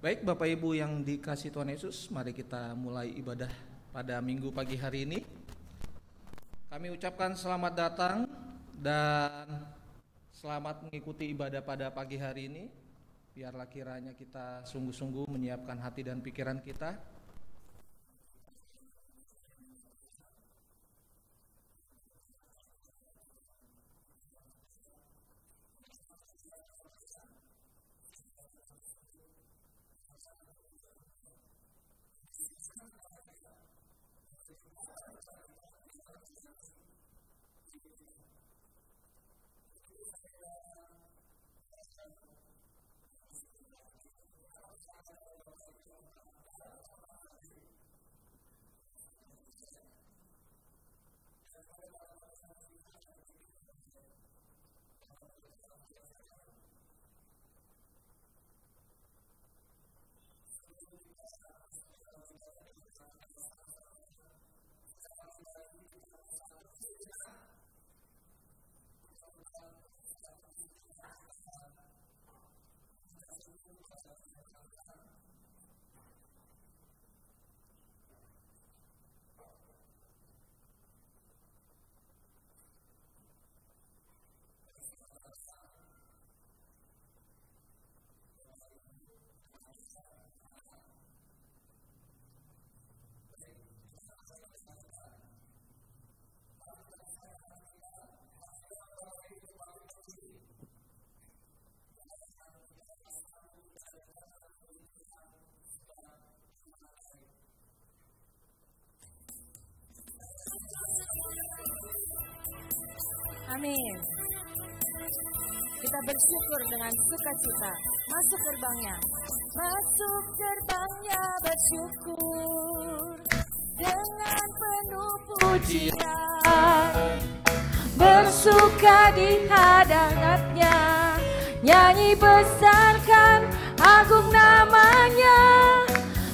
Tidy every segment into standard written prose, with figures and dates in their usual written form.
Baik Bapak Ibu yang dikasihi Tuhan Yesus, mari kita mulai ibadah pada minggu pagi hari ini. Kami ucapkan selamat datang dan selamat mengikuti ibadah pada pagi hari ini. Biarlah kiranya kita sungguh-sungguh menyiapkan hati dan pikiran kita. Amin. Kita bersyukur dengan sukacita. Masuk gerbangnya. Masuk gerbangnya bersyukur dengan penuh pujian. Bersuka di hadapannya. Nyanyi besarkan agung namanya.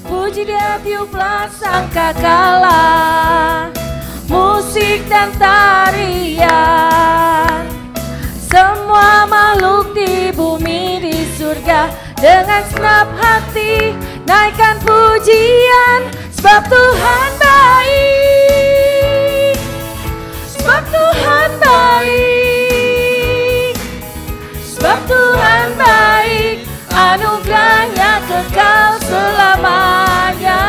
Puji dia tiuplah sangkakala. Musik dan tarian, semua makhluk di bumi di surga dengan senap hati naikkan pujian, sebab Tuhan baik, sebab Tuhan baik, sebab Tuhan baik, anugerahnya kekal selamanya.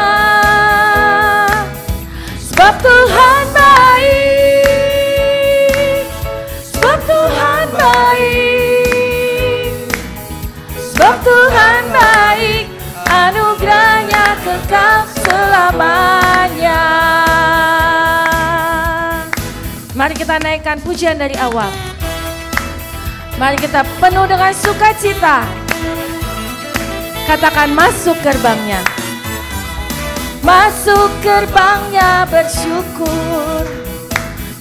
Sebab Tuhan baik, sebab Tuhan baik, sebab Tuhan baik, anugerahnya kekal selamanya. Mari kita naikkan pujian dari awal. Mari kita penuh dengan sukacita. Katakan masuk gerbangnya. Masuk gerbangnya bersyukur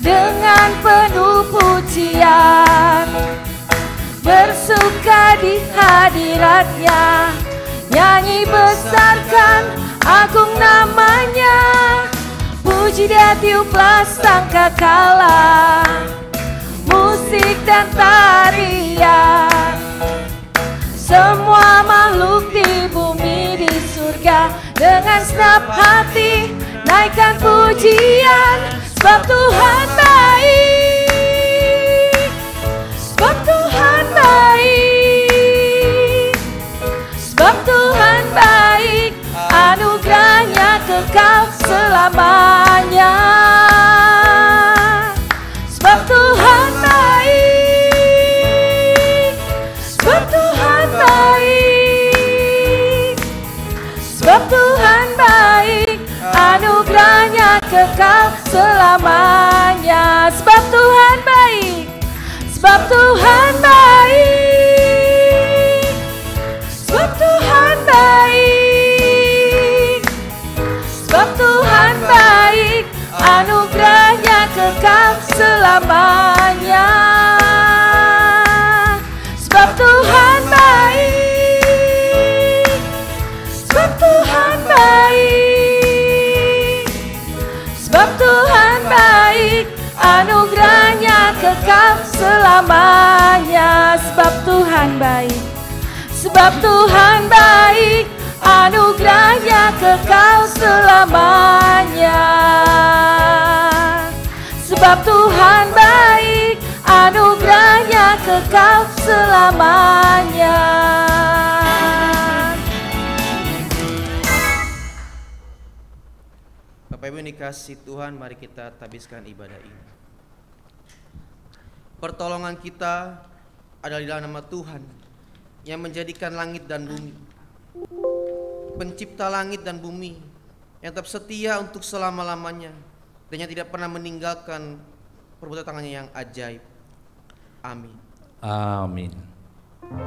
dengan penuh pujian. Bersuka di hadiratnya. Nyanyi besarkan agung namanya. Puji dia tiuplah sangkakala. Musik dan tarian, semua makhluk di bumi di surga dengan senap hati naikkan pujian, sebab Tuhan baik, sebab Tuhan baik, sebab Tuhan baik, anugerahnya kekal selamanya. Sebab Tuhan baik, sebab Tuhan baik, sebab Tuhan baik, anugerahnya kekal selamanya. Sebab Tuhan baik, sebab Tuhan baik, sebab Tuhan baik, sebab Tuhan baik, anugerahnya kekal selamanya. Sebab Tuhan baik, sebab Tuhan baik, sebab Tuhan baik, anugerahnya kekal selamanya. Sebab Tuhan baik, sebab Tuhan baik, anugerahnya kekal selamanya. Sebab Tuhan baik, anugerahnya kekal selamanya. Bapak Ibu yang dikasihi Tuhan, mari kita tabiskan ibadah ini. Pertolongan kita adalah di dalam nama Tuhan yang menjadikan langit dan bumi, pencipta langit dan bumi, yang tetap setia untuk selama-lamanya dan yang tidak pernah meninggalkan perbuatan tangannya yang ajaib. Amin. Amin.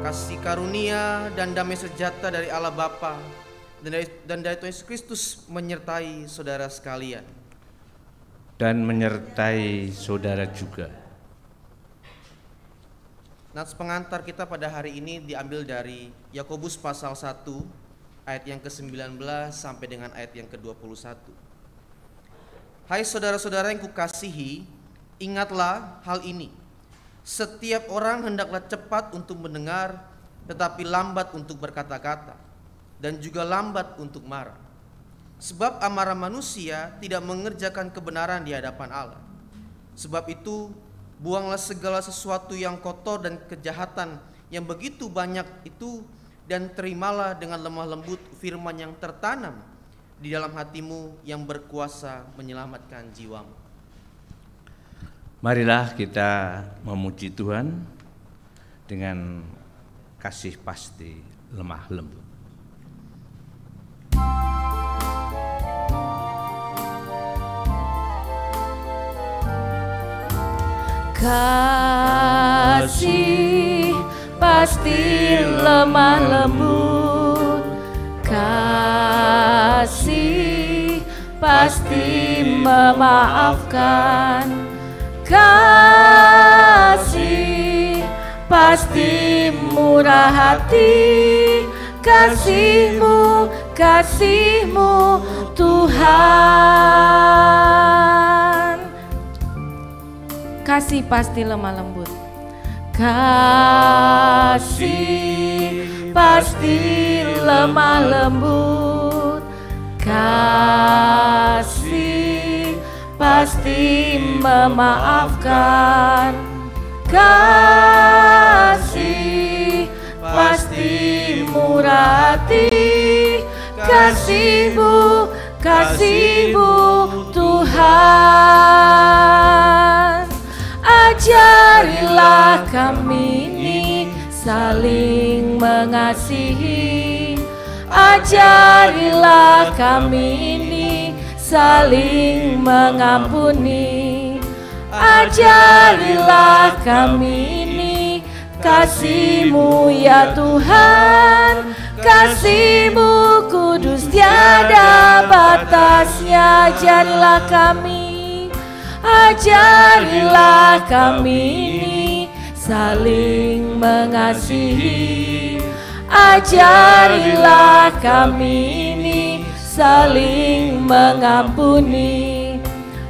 Kasih karunia dan damai sejahtera dari Allah Bapa dan dari Tuhan Yesus Kristus menyertai saudara sekalian. Dan menyertai saudara juga. Nats pengantar kita pada hari ini diambil dari Yakobus pasal 1 ayat yang ke-19 sampai dengan ayat yang ke-21. Hai saudara-saudara yang kukasihi, ingatlah hal ini. Setiap orang hendaklah cepat untuk mendengar, tetapi lambat untuk berkata-kata, dan juga lambat untuk marah. Sebab amarah manusia tidak mengerjakan kebenaran di hadapan Allah. Sebab itu, buanglah segala sesuatu yang kotor dan kejahatan yang begitu banyak itu, dan terimalah dengan lemah lembut firman yang tertanam di dalam hatimu yang berkuasa menyelamatkan jiwamu. Marilah kita memuji Tuhan dengan kasih pasti lemah lembut. Kasih pasti lemah lembut, kasih pasti memaafkan, kasih pasti murah hati, kasih-Mu Tuhan. Kasih pasti lemah lembut, kasih pasti lemah lembut, kasih pasti memaafkan, kasih pasti murah hati, kasih-Mu Tuhan. Ajarilah kami ini saling mengasihi, ajarilah kami ini saling mengampuni, ajarilah kami ini kasih-Mu ya Tuhan, kasih-Mu kudus tiada batasnya. Ajarilah kami, ajarilah kami ini saling mengasihi, ajarilah kami ini saling mengampuni,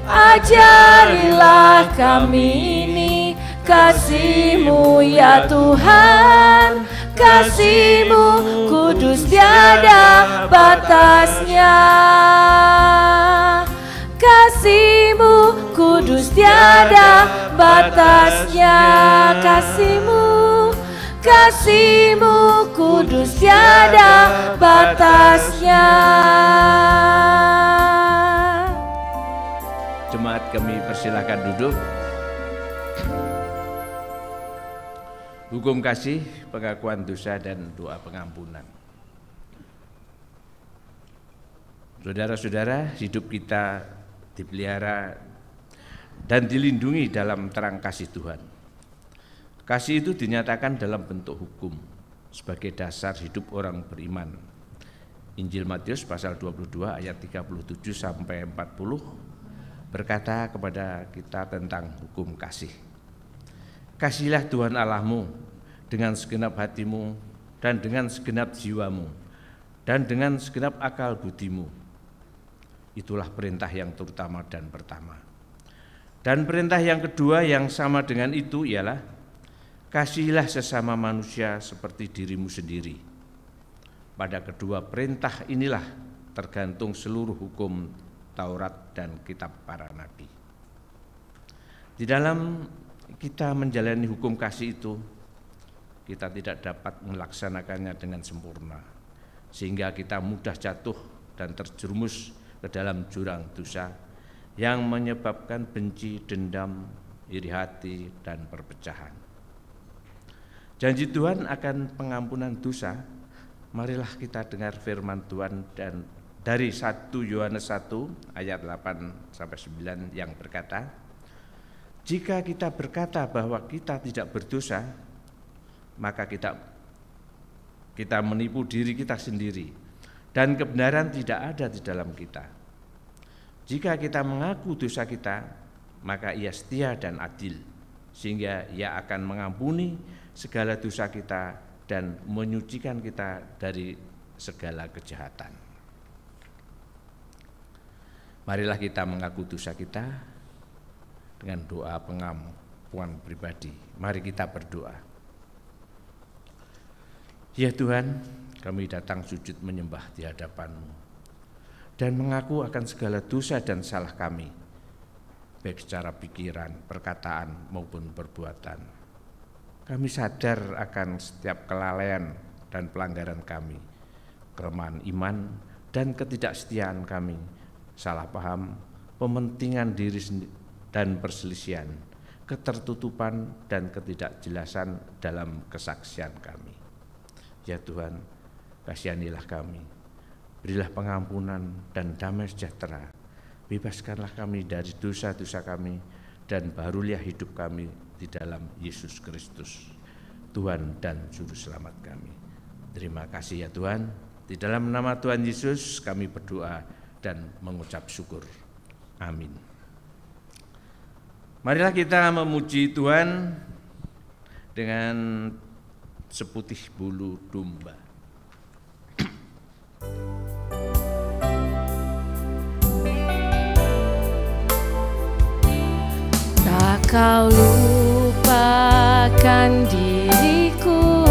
ajarilah kami ini kasih-Mu ya Tuhan, kasih-Mu kudus tiada batasnya. Kasih-Mu kudus tiada batasnya, kasih-Mu, kasih-Mu kudus tiada batasnya. Jemaat kami persilakan duduk. Hukum kasih, pengakuan dosa dan doa pengampunan. Saudara-saudara, hidup kita dipelihara dan dilindungi dalam terang kasih Tuhan. Kasih itu dinyatakan dalam bentuk hukum sebagai dasar hidup orang beriman. Injil Matius pasal 22 ayat 37 sampai 40 berkata kepada kita tentang hukum kasih. Kasihilah Tuhan Allahmu dengan segenap hatimu dan dengan segenap jiwamu dan dengan segenap akal budimu. Itulah perintah yang terutama dan pertama. Dan perintah yang kedua yang sama dengan itu ialah kasihilah sesama manusia seperti dirimu sendiri. Pada kedua perintah inilah tergantung seluruh hukum Taurat dan kitab para nabi. Di dalam kita menjalani hukum kasih itu, kita tidak dapat melaksanakannya dengan sempurna, sehingga kita mudah jatuh dan terjerumus ke dalam jurang dosa yang menyebabkan benci, dendam, iri hati, dan perpecahan. Janji Tuhan akan pengampunan dosa, marilah kita dengar firman Tuhan dan dari 1 Yohanes 1 ayat 8-9 yang berkata, jika kita berkata bahwa kita tidak berdosa, maka kita menipu diri kita sendiri dan kebenaran tidak ada di dalam kita. Jika kita mengaku dosa kita, maka Ia setia dan adil, sehingga Ia akan mengampuni segala dosa kita dan menyucikan kita dari segala kejahatan. Marilah kita mengaku dosa kita dengan doa pengampunan pribadi. Mari kita berdoa. Ya Tuhan, kami datang sujud menyembah di hadapan-Mu dan mengaku akan segala dosa dan salah kami, baik secara pikiran, perkataan maupun perbuatan. Kami sadar akan setiap kelalaian dan pelanggaran kami, kelemahan iman dan ketidaksetiaan kami, salah paham, pementingan diri dan perselisihan, ketertutupan dan ketidakjelasan dalam kesaksian kami. Ya Tuhan, kasihanilah kami, berilah pengampunan dan damai sejahtera, bebaskanlah kami dari dosa-dosa kami, dan baruliah hidup kami di dalam Yesus Kristus, Tuhan dan Juru Selamat kami. Terima kasih ya Tuhan, di dalam nama Tuhan Yesus kami berdoa dan mengucap syukur. Amin. Marilah kita memuji Tuhan dengan seputih bulu domba. Tak kau lupakan diriku,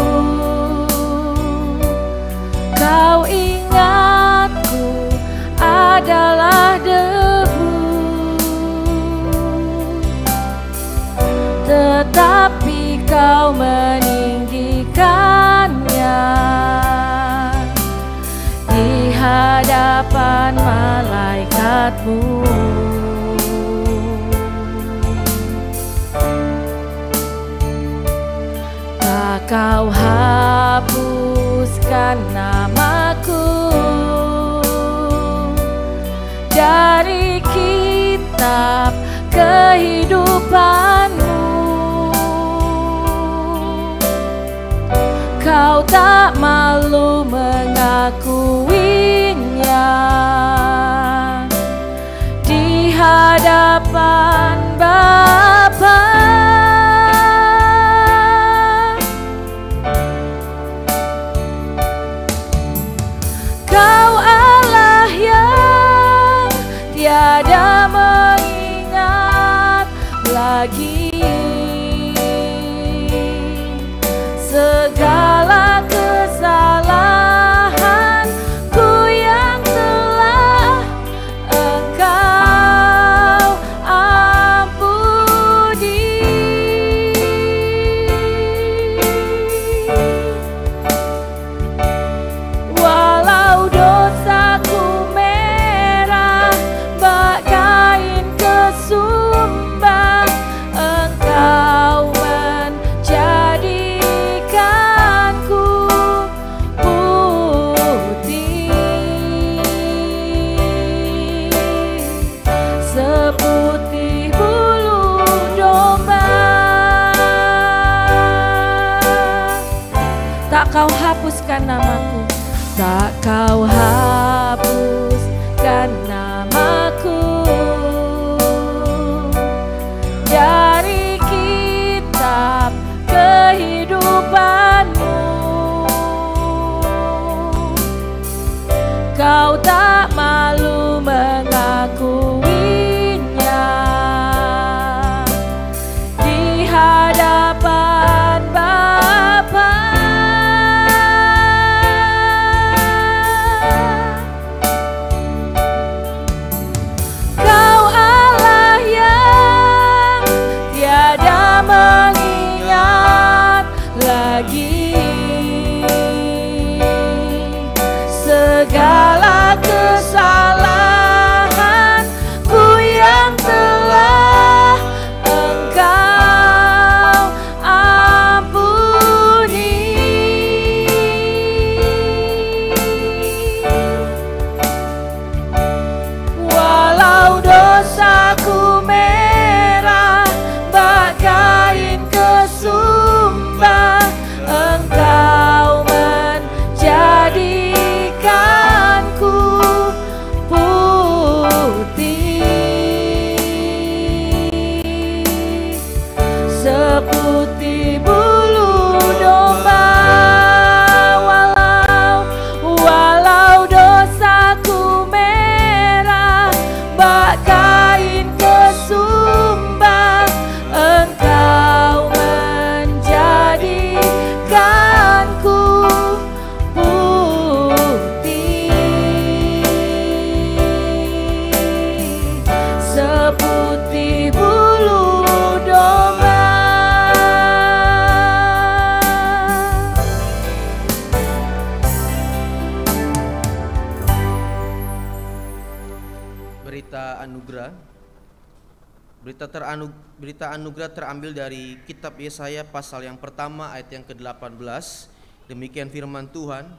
kau ingatku adalah debu, tetapi kau meninggikannya di hadapan malaikatmu. Tak kau hapuskan namaku dari kitab kehidupanmu. Kau tak malu mengakuinya di hadapan Bapa. Kau Allah yang tiada mengingat lagi segala kesalahanku yang telah Engkau ampuni. Walau dosaku merah bagai kain kesumba, Engkau menjadikanku putih seputih bulu domba. Tak kau hapuskan namaku, tak kau hapuskan namaku dari kitab kehidupanmu. Kau tak malu mengakuinya di hadapan Bapa. putih bulu domba. Berita anugerah. Berita anugerah terambil dari kitab Yesaya pasal yang pertama ayat yang ke-18. Demikian firman Tuhan,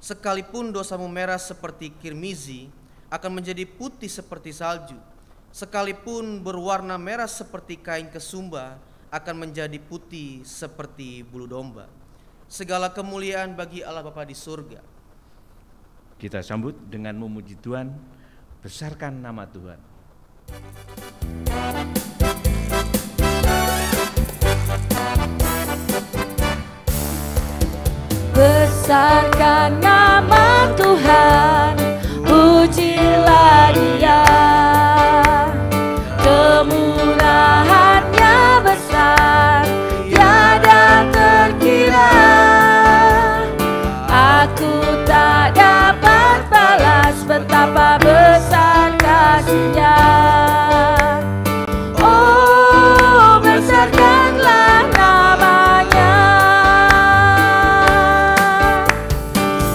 sekalipun dosamu merah seperti kirmizi, akan menjadi putih seperti salju. Sekalipun berwarna merah seperti kain kesumba, akan menjadi putih seperti bulu domba. Segala kemuliaan bagi Allah Bapa di surga. Kita sambut dengan memuji Tuhan, besarkan nama Tuhan. Besarkan nama Tuhan, pujilah Dia. Kemurahan-Nya besar, tiada terkira. Aku tak dapat balas betapa besar kasih-Nya. Oh, besarkanlah namanya.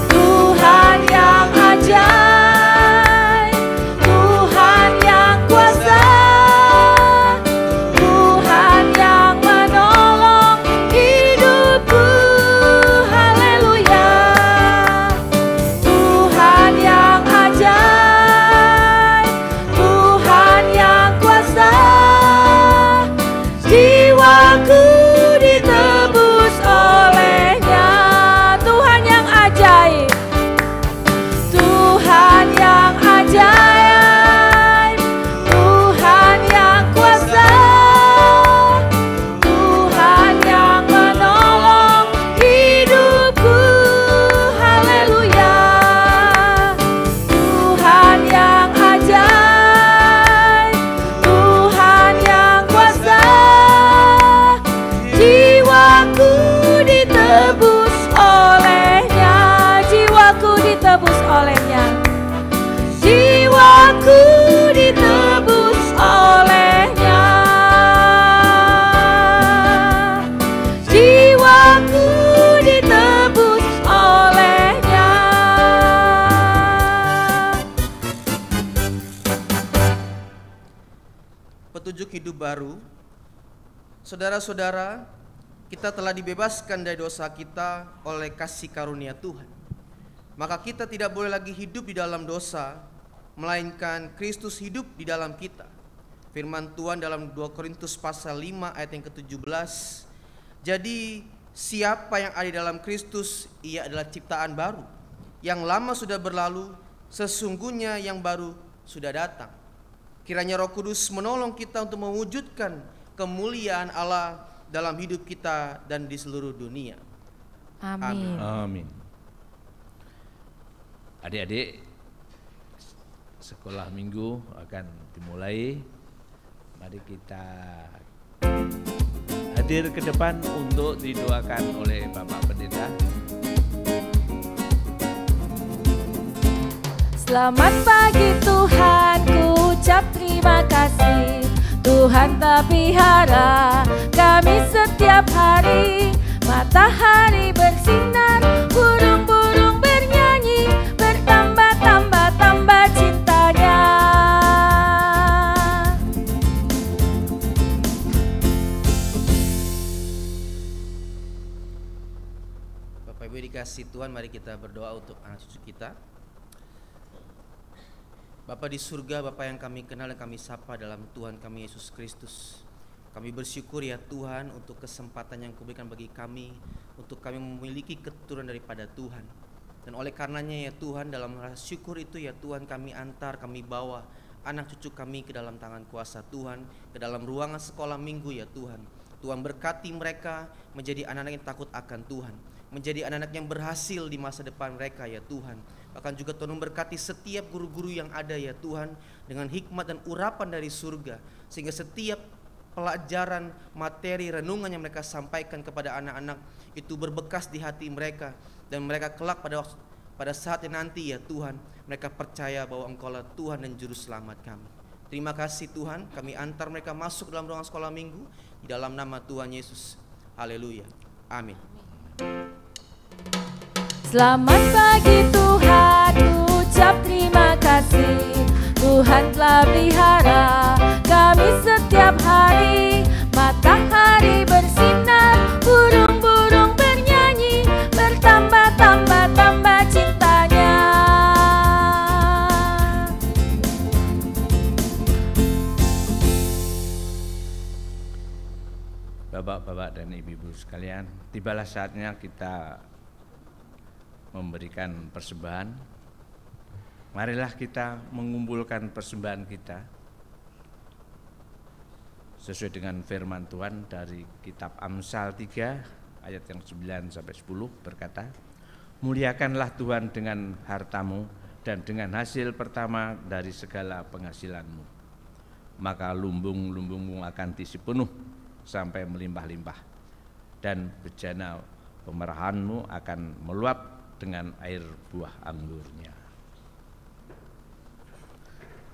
Tuhan yang ajaib, Tuhan yang kuasa, Tuhan yang menolong hidupku. Haleluya. Tuhan yang ajaib, Tuhan yang kuasa, jiwaku ditebus oleh-Nya. Tuhan yang ajaib, Tuhan yang ajaib, Tuhan yang kuasa, Tuhan yang menolong hidupku. Haleluya. Tuhan yang ajaib, Tuhan yang kuasa, jiwaku ditebus oleh-Nya. Jiwaku ditebus oleh-Nya. Jiwaku ditebus oleh-Nya. Jiwaku ditebus oleh-Nya. Petunjuk hidup baru. Saudara-saudara, kita telah dibebaskan dari dosa kita oleh kasih karunia Tuhan. Maka kita tidak boleh lagi hidup di dalam dosa, melainkan Kristus hidup di dalam kita. Firman Tuhan dalam 2 Korintus pasal 5 ayat yang ke-17. Jadi siapa yang ada di dalam Kristus, ia adalah ciptaan baru. Yang lama sudah berlalu, sesungguhnya yang baru sudah datang. Kiranya Roh Kudus menolong kita untuk mewujudkan kemuliaan Allah dalam hidup kita dan di seluruh dunia. Amin. Amin. Adik-adik, sekolah minggu akan dimulai. Mari kita hadir ke depan untuk didoakan oleh Bapak Pendeta. Selamat pagi Tuhan, ku ucap terima kasih. Tuhan tak pelihara kami setiap hari. Matahari bersinar, burung-burung bernyanyi, bertambah-tambah cintanya. Bapak Ibu dikasih Tuhan, mari kita berdoa untuk anak cucu kita. Bapa di surga, Bapa yang kami kenal dan kami sapa dalam Tuhan kami Yesus Kristus. Kami bersyukur ya Tuhan untuk kesempatan yang Kau berikan bagi kami, untuk kami memiliki keturunan daripada Tuhan. Dan oleh karenanya ya Tuhan, dalam rasa syukur itu ya Tuhan, kami antar, kami bawa anak cucu kami ke dalam tangan kuasa Tuhan, ke dalam ruangan sekolah minggu ya Tuhan. Tuhan berkati mereka menjadi anak-anak yang takut akan Tuhan, menjadi anak-anak yang berhasil di masa depan mereka ya Tuhan. Bahkan juga Tuhan memberkati setiap guru-guru yang ada ya Tuhan, dengan hikmat dan urapan dari surga, sehingga setiap pelajaran materi renungan yang mereka sampaikan kepada anak-anak itu berbekas di hati mereka, dan mereka kelak pada saatnya nanti ya Tuhan, mereka percaya bahwa Engkaulah Tuhan dan Juru Selamat kami. Terima kasih Tuhan, kami antar mereka masuk dalam ruangan sekolah minggu di dalam nama Tuhan Yesus. Haleluya. Amin. Selamat pagi Tuhan, ucap terima kasih. Tuhan telah pelihara kami setiap hari. Matahari bersinar, burung-burung bernyanyi, bertambah-tambah cintanya. Bapak-bapak dan ibu-ibu sekalian, tibalah saatnya kita memberikan persembahan. Marilah kita mengumpulkan persembahan kita sesuai dengan firman Tuhan dari kitab Amsal 3 ayat yang 9 sampai 10 berkata, muliakanlah Tuhan dengan hartamu dan dengan hasil pertama dari segala penghasilanmu, maka lumbung-lumbungmu akan diisi penuh sampai melimpah-limpah, dan bejana pemerahanmu akan meluap dengan air buah anggurnya.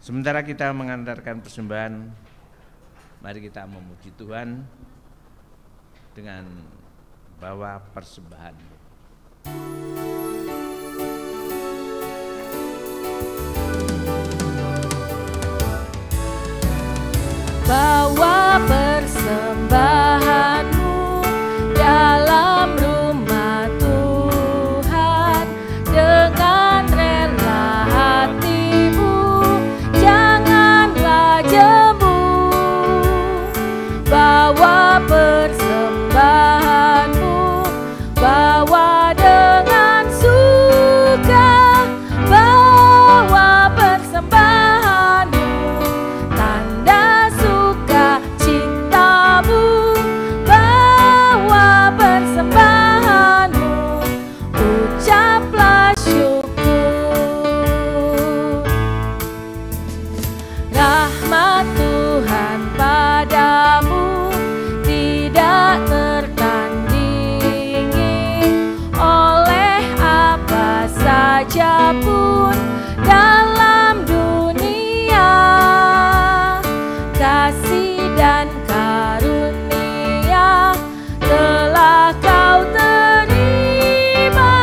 Sementara kita mengantarkan persembahan, mari kita memuji Tuhan dengan bawa persembahan. Bawa persembahanmu dalam rumah Tuhan dengan rela hatimu, janganlah jemu. Bawa persembahanmu, bawa dengan suka, bawa persembahanmu, tanda suka cintamu, bawa persembahanmu, ucaplah syukur. Rahmat Tuhan padamu tidak tertandingi oleh apa saja pun dalam dunia. Kasih dan karunia telah kau terima.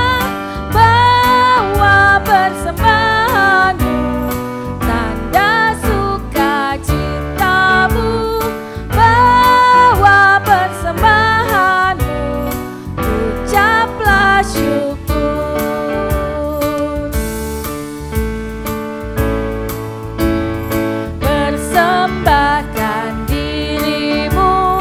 Bawa persembahanmu, tanda sukacitamu, bawa persembahanmu, ucaplah syukur. Persembahkan dirimu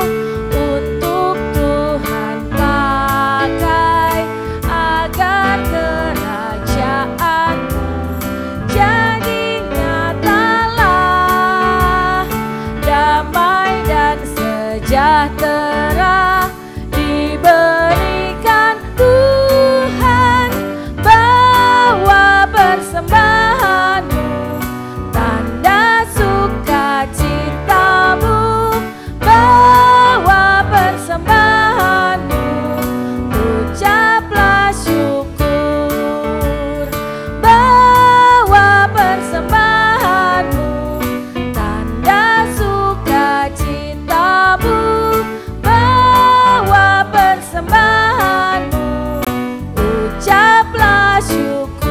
untuk Tuhan pakai, agar kerajaanmu jadi nyatalah. Damai dan sejahtera diberikan Tuhan. Bawa persembahanmu, tanda sukacitamu, bawa persembahanmu, ucaplah syukur. Bawa persembahanmu, tanda sukacitamu, bawa persembahanmu, ucaplah syukur.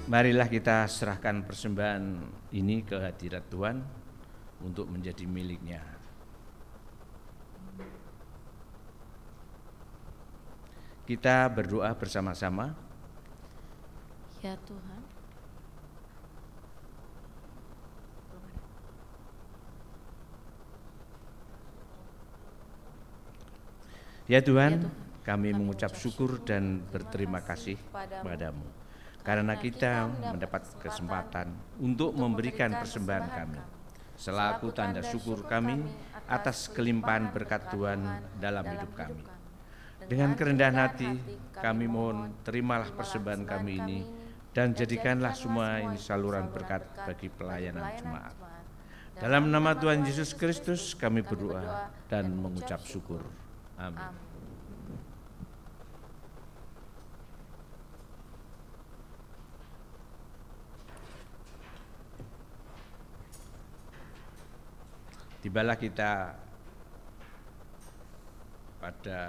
Marilah kita serahkan persembahan ini ke hadirat Tuhan untuk menjadi miliknya. Kita berdoa bersama-sama. Ya Tuhan, Ya Tuhan, kami mengucap syukur dan berterima kasih padamu karena kita mendapat kesempatan untuk memberikan persembahan kami selaku tanda syukur kami atas kelimpahan berkat Tuhan dalam hidup kami. Dengan kerendahan hati kami mohon terimalah persembahan kami ini dan jadikanlah semua ini saluran berkat bagi pelayanan jemaat. Dalam nama Tuhan Yesus Kristus kami berdoa dan mengucap syukur. Amin. Tibalah kita pada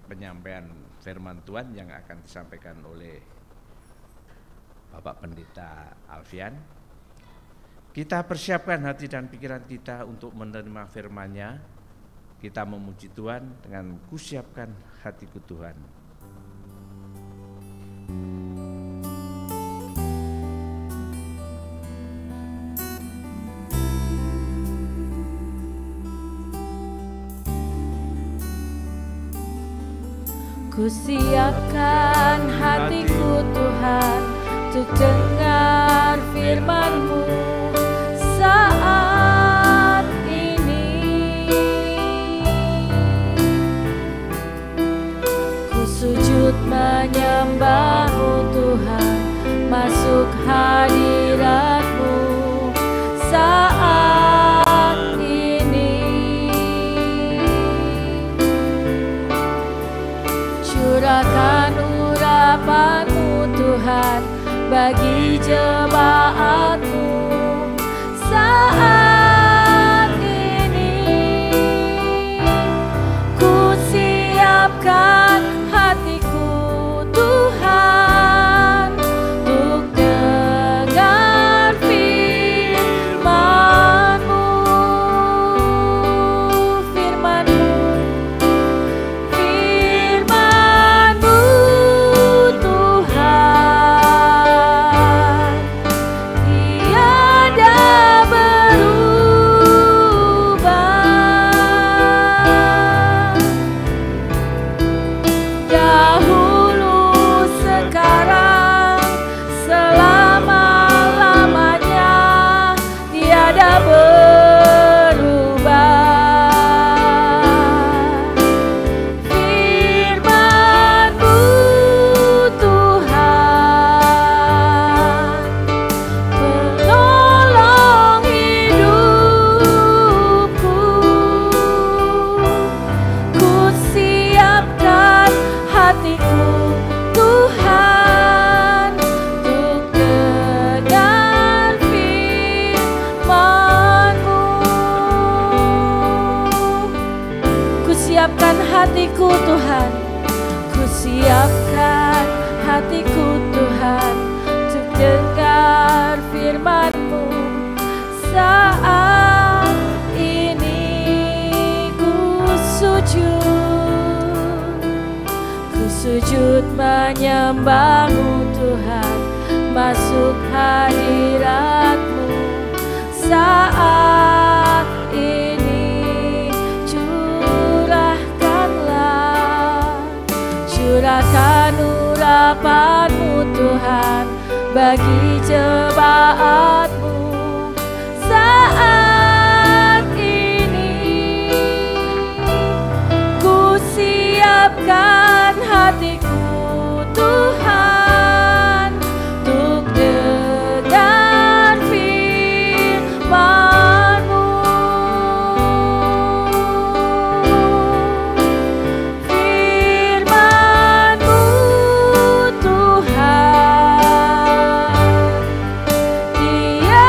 penyampaian firman Tuhan yang akan disampaikan oleh Bapak Pendeta Alfian. Kita persiapkan hati dan pikiran kita untuk menerima firman-Nya. Kita memuji Tuhan dengan kusiapkan hatiku Tuhan. Kusiapkan hatiku Tuhan untuk dengar firman-Mu saat ini. Ku sujud menyembah-Mu Tuhan, masuk hadirat-Mu saat ini. Curahkan urapan-Mu Tuhan bagi jemaat-Mu saat ini. Ku siapkan hatiku Tuhan untuk dengar firman-Mu, firman-Mu, firman-Mu Tuhan, tiada berubah. Dahulu, sekarang, selama-lamanya, tiada berubah. Firman-Mu Tuhan, penolong hidupku. Ku siapkan hatiku Tuhan untuk dengar firman-Mu. Ku siapkan hatiku Tuhan, ku siapkan hatiku Tuhan untuk dengar firman-Mu saat ini. Ku sujud menyembah-Mu Tuhan, masuk hadirat-Mu saat ini. Curahkan urapan-Mu Tuhan bagi jemaat-Mu saat ini. Ku siapkan hatiku Tuhan untuk dengar firman-Mu, firman-Mu Tuhan, tiada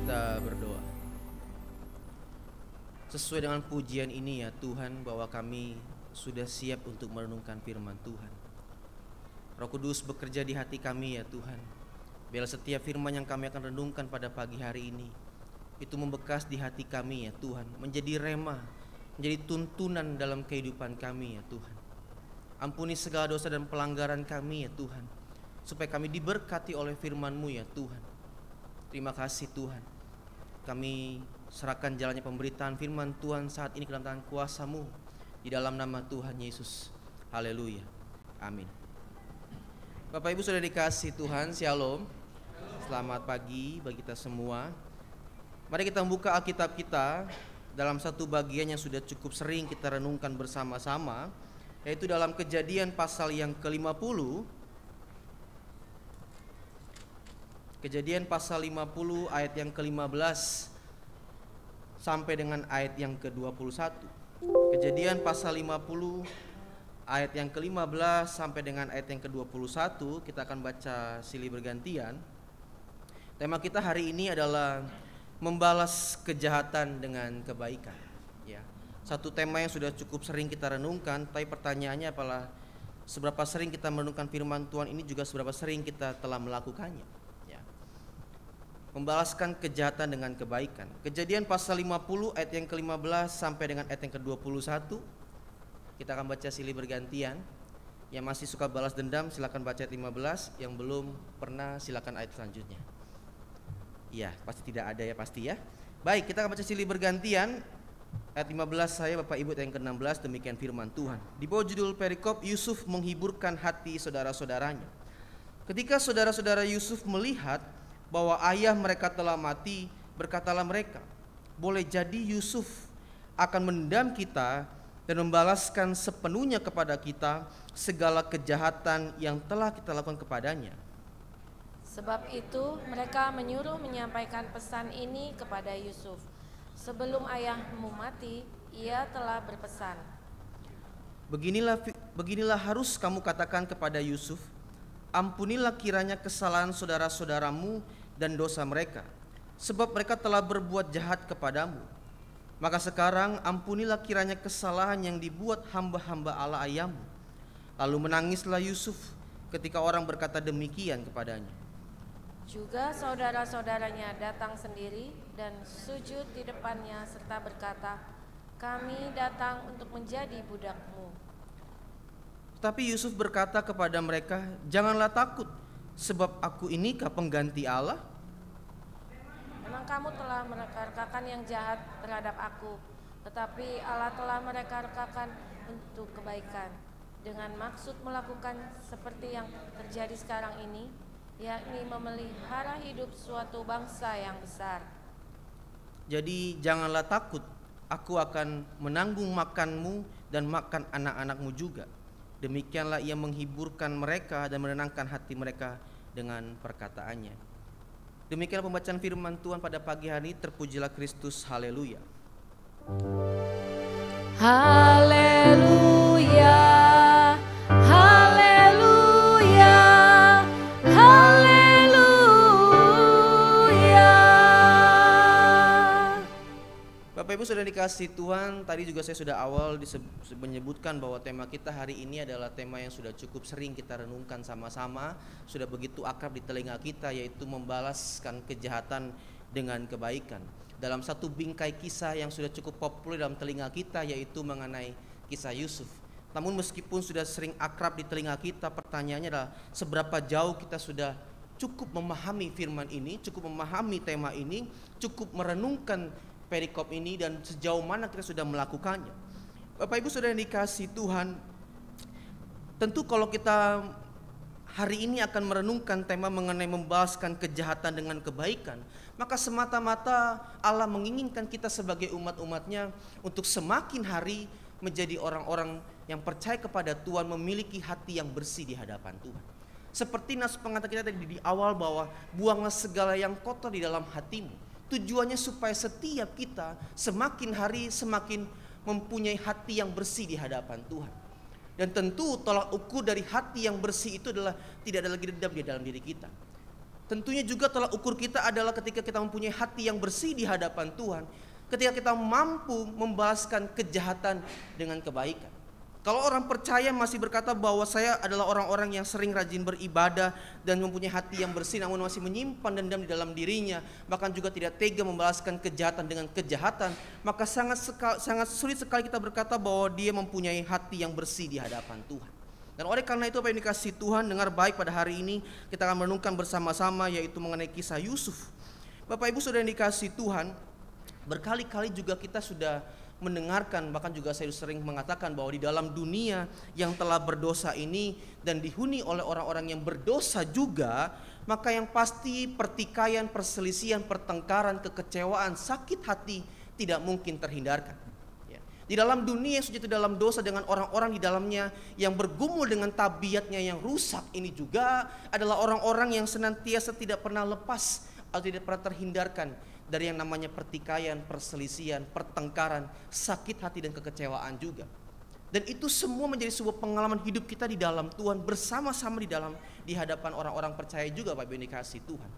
kita berdoa. Sesuai dengan pujian ini ya Tuhan, bahwa kami sudah siap untuk merenungkan firman Tuhan. Roh Kudus bekerja di hati kami ya Tuhan. Biarlah setiap firman yang kami akan renungkan pada pagi hari ini itu membekas di hati kami ya Tuhan, menjadi rema, menjadi tuntunan dalam kehidupan kami ya Tuhan. Ampuni segala dosa dan pelanggaran kami ya Tuhan, supaya kami diberkati oleh firman-Mu ya Tuhan. Terima kasih Tuhan. Kami serahkan jalannya pemberitaan firman Tuhan saat ini ke dalam tangan kuasa-Mu, di dalam nama Tuhan Yesus. Haleluya. Amin. Bapak Ibu sudah dikasih Tuhan, Shalom. Selamat pagi bagi kita semua. Mari kita membuka Alkitab kita dalam satu bagian yang sudah cukup sering kita renungkan bersama-sama, yaitu dalam Kejadian pasal yang ke-50. Kejadian pasal 50 ayat yang ke-15 sampai dengan ayat yang ke-21. Kejadian pasal 50 ayat yang ke-15 sampai dengan ayat yang ke-21, kita akan baca silih bergantian. Tema kita hari ini adalah membalas kejahatan dengan kebaikan. Ya, satu tema yang sudah cukup sering kita renungkan, tapi pertanyaannya adalah seberapa sering kita merenungkan firman Tuhan ini, juga seberapa sering kita telah melakukannya. Ya. Membalaskan kejahatan dengan kebaikan. Kejadian pasal 50 ayat yang ke-15 sampai dengan ayat yang ke-21. Kita akan baca silih bergantian. Yang masih suka balas dendam silakan baca ayat 15, yang belum pernah silakan ayat selanjutnya. Iya, pasti tidak ada ya, pasti ya. Baik, kita akan baca silih bergantian. Ayat 15 saya, Bapak Ibu, ayat yang ke-16, demikian firman Tuhan. Di bawah judul perikop, Yusuf menghiburkan hati saudara-saudaranya. Ketika saudara-saudara Yusuf melihat bahwa ayah mereka telah mati, berkatalah mereka, boleh jadi Yusuf akan mendam kita dan membalaskan sepenuhnya kepada kita segala kejahatan yang telah kita lakukan kepadanya. Sebab itu mereka menyuruh menyampaikan pesan ini kepada Yusuf. Sebelum ayahmu mati, ia telah berpesan. Beginilah harus kamu katakan kepada Yusuf, ampunilah kiranya kesalahan saudara-saudaramu dan dosa mereka, sebab mereka telah berbuat jahat kepadamu. Maka sekarang ampunilah kiranya kesalahan yang dibuat hamba-hamba Allah ayahmu. Lalu menangislah Yusuf ketika orang berkata demikian kepadanya. Juga saudara-saudaranya datang sendiri dan sujud di depannya serta berkata, kami datang untuk menjadi budakmu. Tetapi Yusuf berkata kepada mereka, janganlah takut, sebab aku inikah pengganti Allah? Memang kamu telah mereka-rekakan yang jahat terhadap aku, tetapi Allah telah mereka-rekakan untuk kebaikan, dengan maksud melakukan seperti yang terjadi sekarang ini, yakni memelihara hidup suatu bangsa yang besar. Jadi janganlah takut, aku akan menanggung makanmu dan makan anak-anakmu juga. Demikianlah ia menghiburkan mereka dan menenangkan hati mereka dengan perkataannya. Demikianlah pembacaan firman Tuhan pada pagi hari ini. Terpujilah Kristus, haleluya. Haleluya, haleluya, haleluya. Bapak Ibu sudah dikasih Tuhan, tadi juga saya sudah awal menyebutkan bahwa tema kita hari ini adalah tema yang sudah cukup sering kita renungkan sama-sama, sudah begitu akrab di telinga kita, yaitu membalaskan kejahatan dengan kebaikan. Dalam satu bingkai kisah yang sudah cukup populer dalam telinga kita, yaitu mengenai kisah Yusuf. Namun meskipun sudah sering akrab di telinga kita, pertanyaannya adalah seberapa jauh kita sudah cukup memahami firman ini, cukup memahami tema ini, cukup merenungkan perikop ini, dan sejauh mana kita sudah melakukannya. Bapak Ibu sudah dikasih Tuhan, tentu kalau kita hari ini akan merenungkan tema mengenai membalaskan kejahatan dengan kebaikan, maka semata-mata Allah menginginkan kita sebagai umat-umatnya untuk semakin hari menjadi orang-orang yang percaya kepada Tuhan, memiliki hati yang bersih di hadapan Tuhan. Seperti nas pengantar kita tadi di awal, bahwa buanglah segala yang kotor di dalam hatimu. Tujuannya supaya setiap kita semakin hari semakin mempunyai hati yang bersih di hadapan Tuhan. Dan tentu tolak ukur dari hati yang bersih itu adalah tidak ada lagi dendam di dalam diri kita. Tentunya juga tolak ukur kita adalah ketika kita mempunyai hati yang bersih di hadapan Tuhan, ketika kita mampu membalaskan kejahatan dengan kebaikan. Kalau orang percaya masih berkata bahwa saya adalah orang-orang yang sering rajin beribadah dan mempunyai hati yang bersih, namun masih menyimpan dendam di dalam dirinya, bahkan juga tidak tega membalaskan kejahatan dengan kejahatan, maka sangat sulit sekali kita berkata bahwa dia mempunyai hati yang bersih di hadapan Tuhan. Dan oleh karena itu, apa yang dikasihi Tuhan, dengar baik pada hari ini kita akan merenungkan bersama-sama, yaitu mengenai kisah Yusuf. Bapak Ibu saudara yang dikasihi Tuhan, berkali-kali juga kita sudah mendengarkan, bahkan juga saya sering mengatakan bahwa di dalam dunia yang telah berdosa ini dan dihuni oleh orang-orang yang berdosa juga, maka yang pasti pertikaian, perselisihan, pertengkaran, kekecewaan, sakit hati tidak mungkin terhindarkan. Di dalam dunia yang sudah di dalam dosa dengan orang-orang di dalamnya yang bergumul dengan tabiatnya yang rusak ini juga adalah orang-orang yang senantiasa tidak pernah lepas atau tidak pernah terhindarkan dari yang namanya pertikaian, perselisihan, pertengkaran, sakit hati dan kekecewaan juga. Dan itu semua menjadi sebuah pengalaman hidup kita di dalam Tuhan, bersama-sama di hadapan orang-orang percaya juga, Bapak Ibu yang dikasihi Tuhan.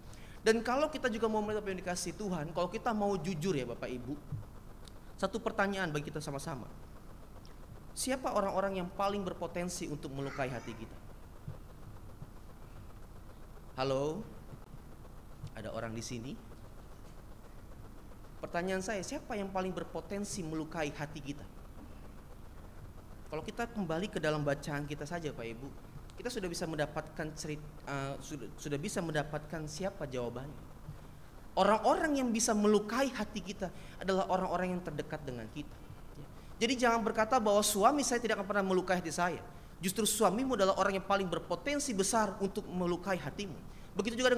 Dan kalau kita juga mau melihat Bapak Ibu yang dikasihi Tuhan, kalau kita mau jujur ya Bapak Ibu, satu pertanyaan bagi kita sama-sama. Siapa orang-orang yang paling berpotensi untuk melukai hati kita? Halo? Ada orang di sini? Pertanyaan saya, siapa yang paling berpotensi melukai hati kita? Kalau kita kembali ke dalam bacaan kita saja Pak Ibu, kita sudah bisa mendapatkan sudah bisa mendapatkan siapa jawabannya. Orang-orang yang bisa melukai hati kita adalah orang-orang yang terdekat dengan kita. Jadi jangan berkata bahwa suami saya tidak akan pernah melukai hati saya. Justru suamimu adalah orang yang paling berpotensi besar untuk melukai hatimu. Begitu juga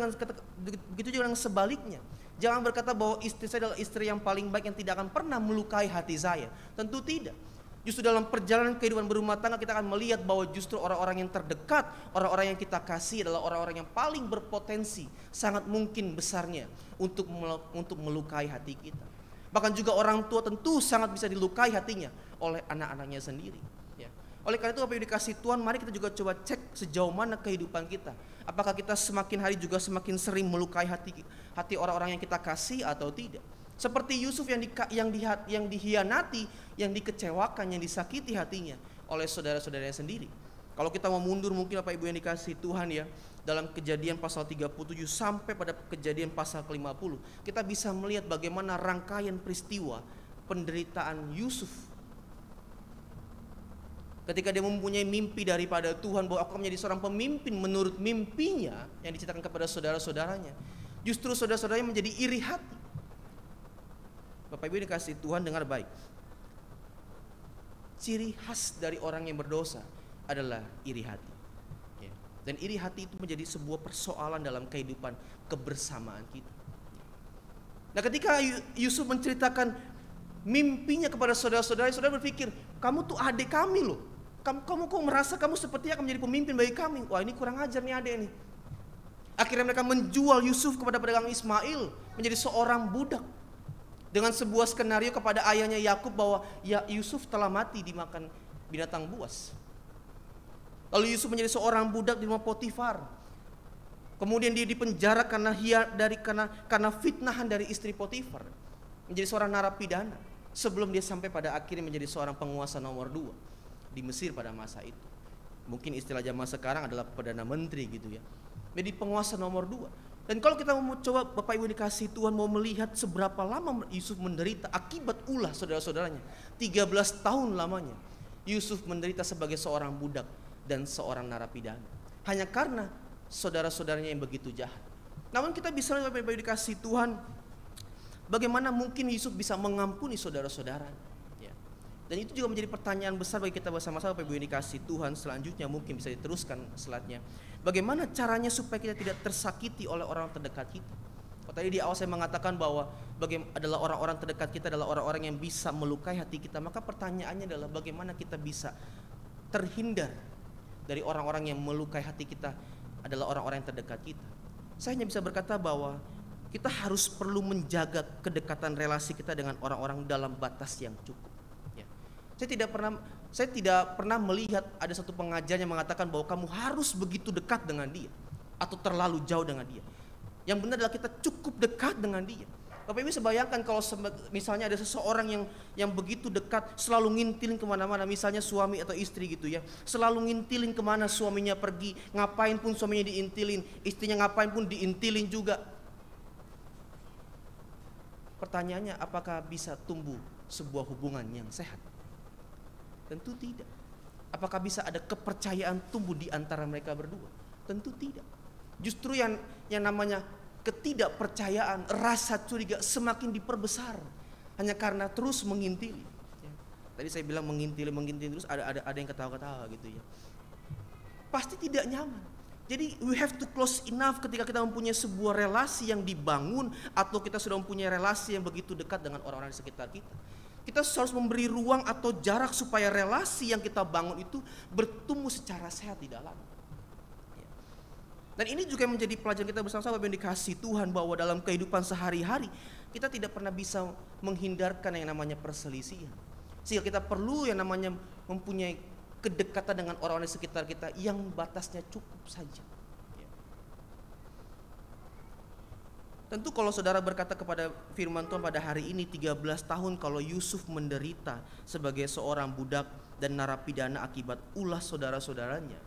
dengan sebaliknya. Jangan berkata bahwa istri saya adalah istri yang paling baik yang tidak akan pernah melukai hati saya. Tentu tidak. Justru dalam perjalanan kehidupan berumah tangga kita akan melihat bahwa justru orang-orang yang terdekat, orang-orang yang kita kasih adalah orang-orang yang paling berpotensi, sangat mungkin besarnya untuk melukai hati kita. Bahkan juga orang tua tentu sangat bisa dilukai hatinya oleh anak-anaknya sendiri. Oleh karena itu Bapak Ibu dikasihi Tuhan, mari kita juga coba cek sejauh mana kehidupan kita. Apakah kita semakin hari juga semakin sering melukai hati orang-orang yang kita kasih atau tidak? Seperti Yusuf yang dihianati, yang dikecewakan, yang disakiti hatinya oleh saudara-saudaranya sendiri. Kalau kita mau mundur mungkin Bapak Ibu yang dikasihi Tuhan ya, dalam Kejadian pasal 37 sampai pada Kejadian pasal ke-50, kita bisa melihat bagaimana rangkaian peristiwa penderitaan Yusuf. Ketika dia mempunyai mimpi daripada Tuhan bahwa aku akan menjadi seorang pemimpin menurut mimpinya yang diceritakan kepada saudara-saudaranya, justru saudara-saudaranya menjadi iri hati. Bapak Ibu dikasihi Tuhan, dengar baik. Ciri khas dari orang yang berdosa adalah iri hati. Dan iri hati itu menjadi sebuah persoalan dalam kehidupan kebersamaan kita. Nah, ketika Yusuf menceritakan mimpinya kepada saudara-saudara, saudara berpikir, kamu tuh adik kami loh. Kamu kok merasa kamu sepertinya akan menjadi pemimpin bagi kami. Wah, ini kurang ajar nih adik nih. Akhirnya mereka menjual Yusuf kepada pedagang Ismail menjadi seorang budak. Dengan sebuah skenario kepada ayahnya Yakub bahwa ya Yusuf telah mati dimakan binatang buas. Lalu Yusuf menjadi seorang budak di rumah Potifar. Kemudian dia dipenjara karena fitnahan dari istri Potifar. Menjadi seorang narapidana. Sebelum dia sampai pada akhirnya menjadi seorang penguasa nomor 2 di Mesir pada masa itu. Mungkin istilah zaman sekarang adalah Perdana Menteri gitu ya. Jadi penguasa nomor 2. Dan kalau kita mau coba Bapak Ibu dikasihi Tuhan mau melihat seberapa lama Yusuf menderita akibat ulah saudara-saudaranya. 13 tahun lamanya Yusuf menderita sebagai seorang budak dan seorang narapidana. Hanya karena saudara-saudaranya yang begitu jahat. Namun kita bisa lihat Bapak Ibu dikasihi Tuhan, bagaimana mungkin Yusuf bisa mengampuni saudara-saudaranya. Dan itu juga menjadi pertanyaan besar bagi kita bersama-sama Bapak Ibu yang dikasihi Tuhan. Selanjutnya mungkin bisa diteruskan selatnya. Bagaimana caranya supaya kita tidak tersakiti oleh orang terdekat kita? Tadi di awal saya mengatakan bahwa adalah orang-orang terdekat kita adalah orang-orang yang bisa melukai hati kita. Maka pertanyaannya adalah bagaimana kita bisa terhindar dari orang-orang yang melukai hati kita adalah orang-orang yang terdekat kita. Saya hanya bisa berkata bahwa kita harus perlu menjaga kedekatan relasi kita dengan orang-orang dalam batas yang cukup. Saya tidak pernah melihat ada satu pengajar yang mengatakan bahwa kamu harus begitu dekat dengan dia atau terlalu jauh dengan dia. Yang benar adalah kita cukup dekat dengan dia. Bapak Ibu bisa bayangkan kalau misalnya ada seseorang yang begitu dekat, selalu ngintilin kemana-mana, misalnya suami atau istri gitu ya, selalu ngintilin kemana suaminya pergi, ngapain pun suaminya diintilin, istrinya ngapain pun diintilin juga. Pertanyaannya, apakah bisa tumbuh sebuah hubungan yang sehat? Tentu tidak. Apakah bisa ada kepercayaan tumbuh di antara mereka berdua? Tentu tidak. Justru yang namanya ketidakpercayaan, rasa curiga semakin diperbesar hanya karena terus mengintili. Tadi saya bilang mengintili terus ada yang ketawa-ketawa gitu ya. Pasti tidak nyaman. Jadi we have to close enough ketika kita mempunyai sebuah relasi yang dibangun atau kita sudah mempunyai relasi yang begitu dekat dengan orang-orang di sekitar kita. Kita harus memberi ruang atau jarak supaya relasi yang kita bangun itu bertumbuh secara sehat di dalam. Dan ini juga menjadi pelajaran kita bersama-sama yang dikasihi Tuhan, bahwa dalam kehidupan sehari-hari kita tidak pernah bisa menghindarkan yang namanya perselisihan. Sehingga kita perlu yang namanya mempunyai kedekatan dengan orang-orang di sekitar kita yang batasnya cukup saja. Tentu kalau saudara berkata kepada firman Tuhan pada hari ini 13 tahun kalau Yusuf menderita sebagai seorang budak dan narapidana akibat ulah saudara-saudaranya.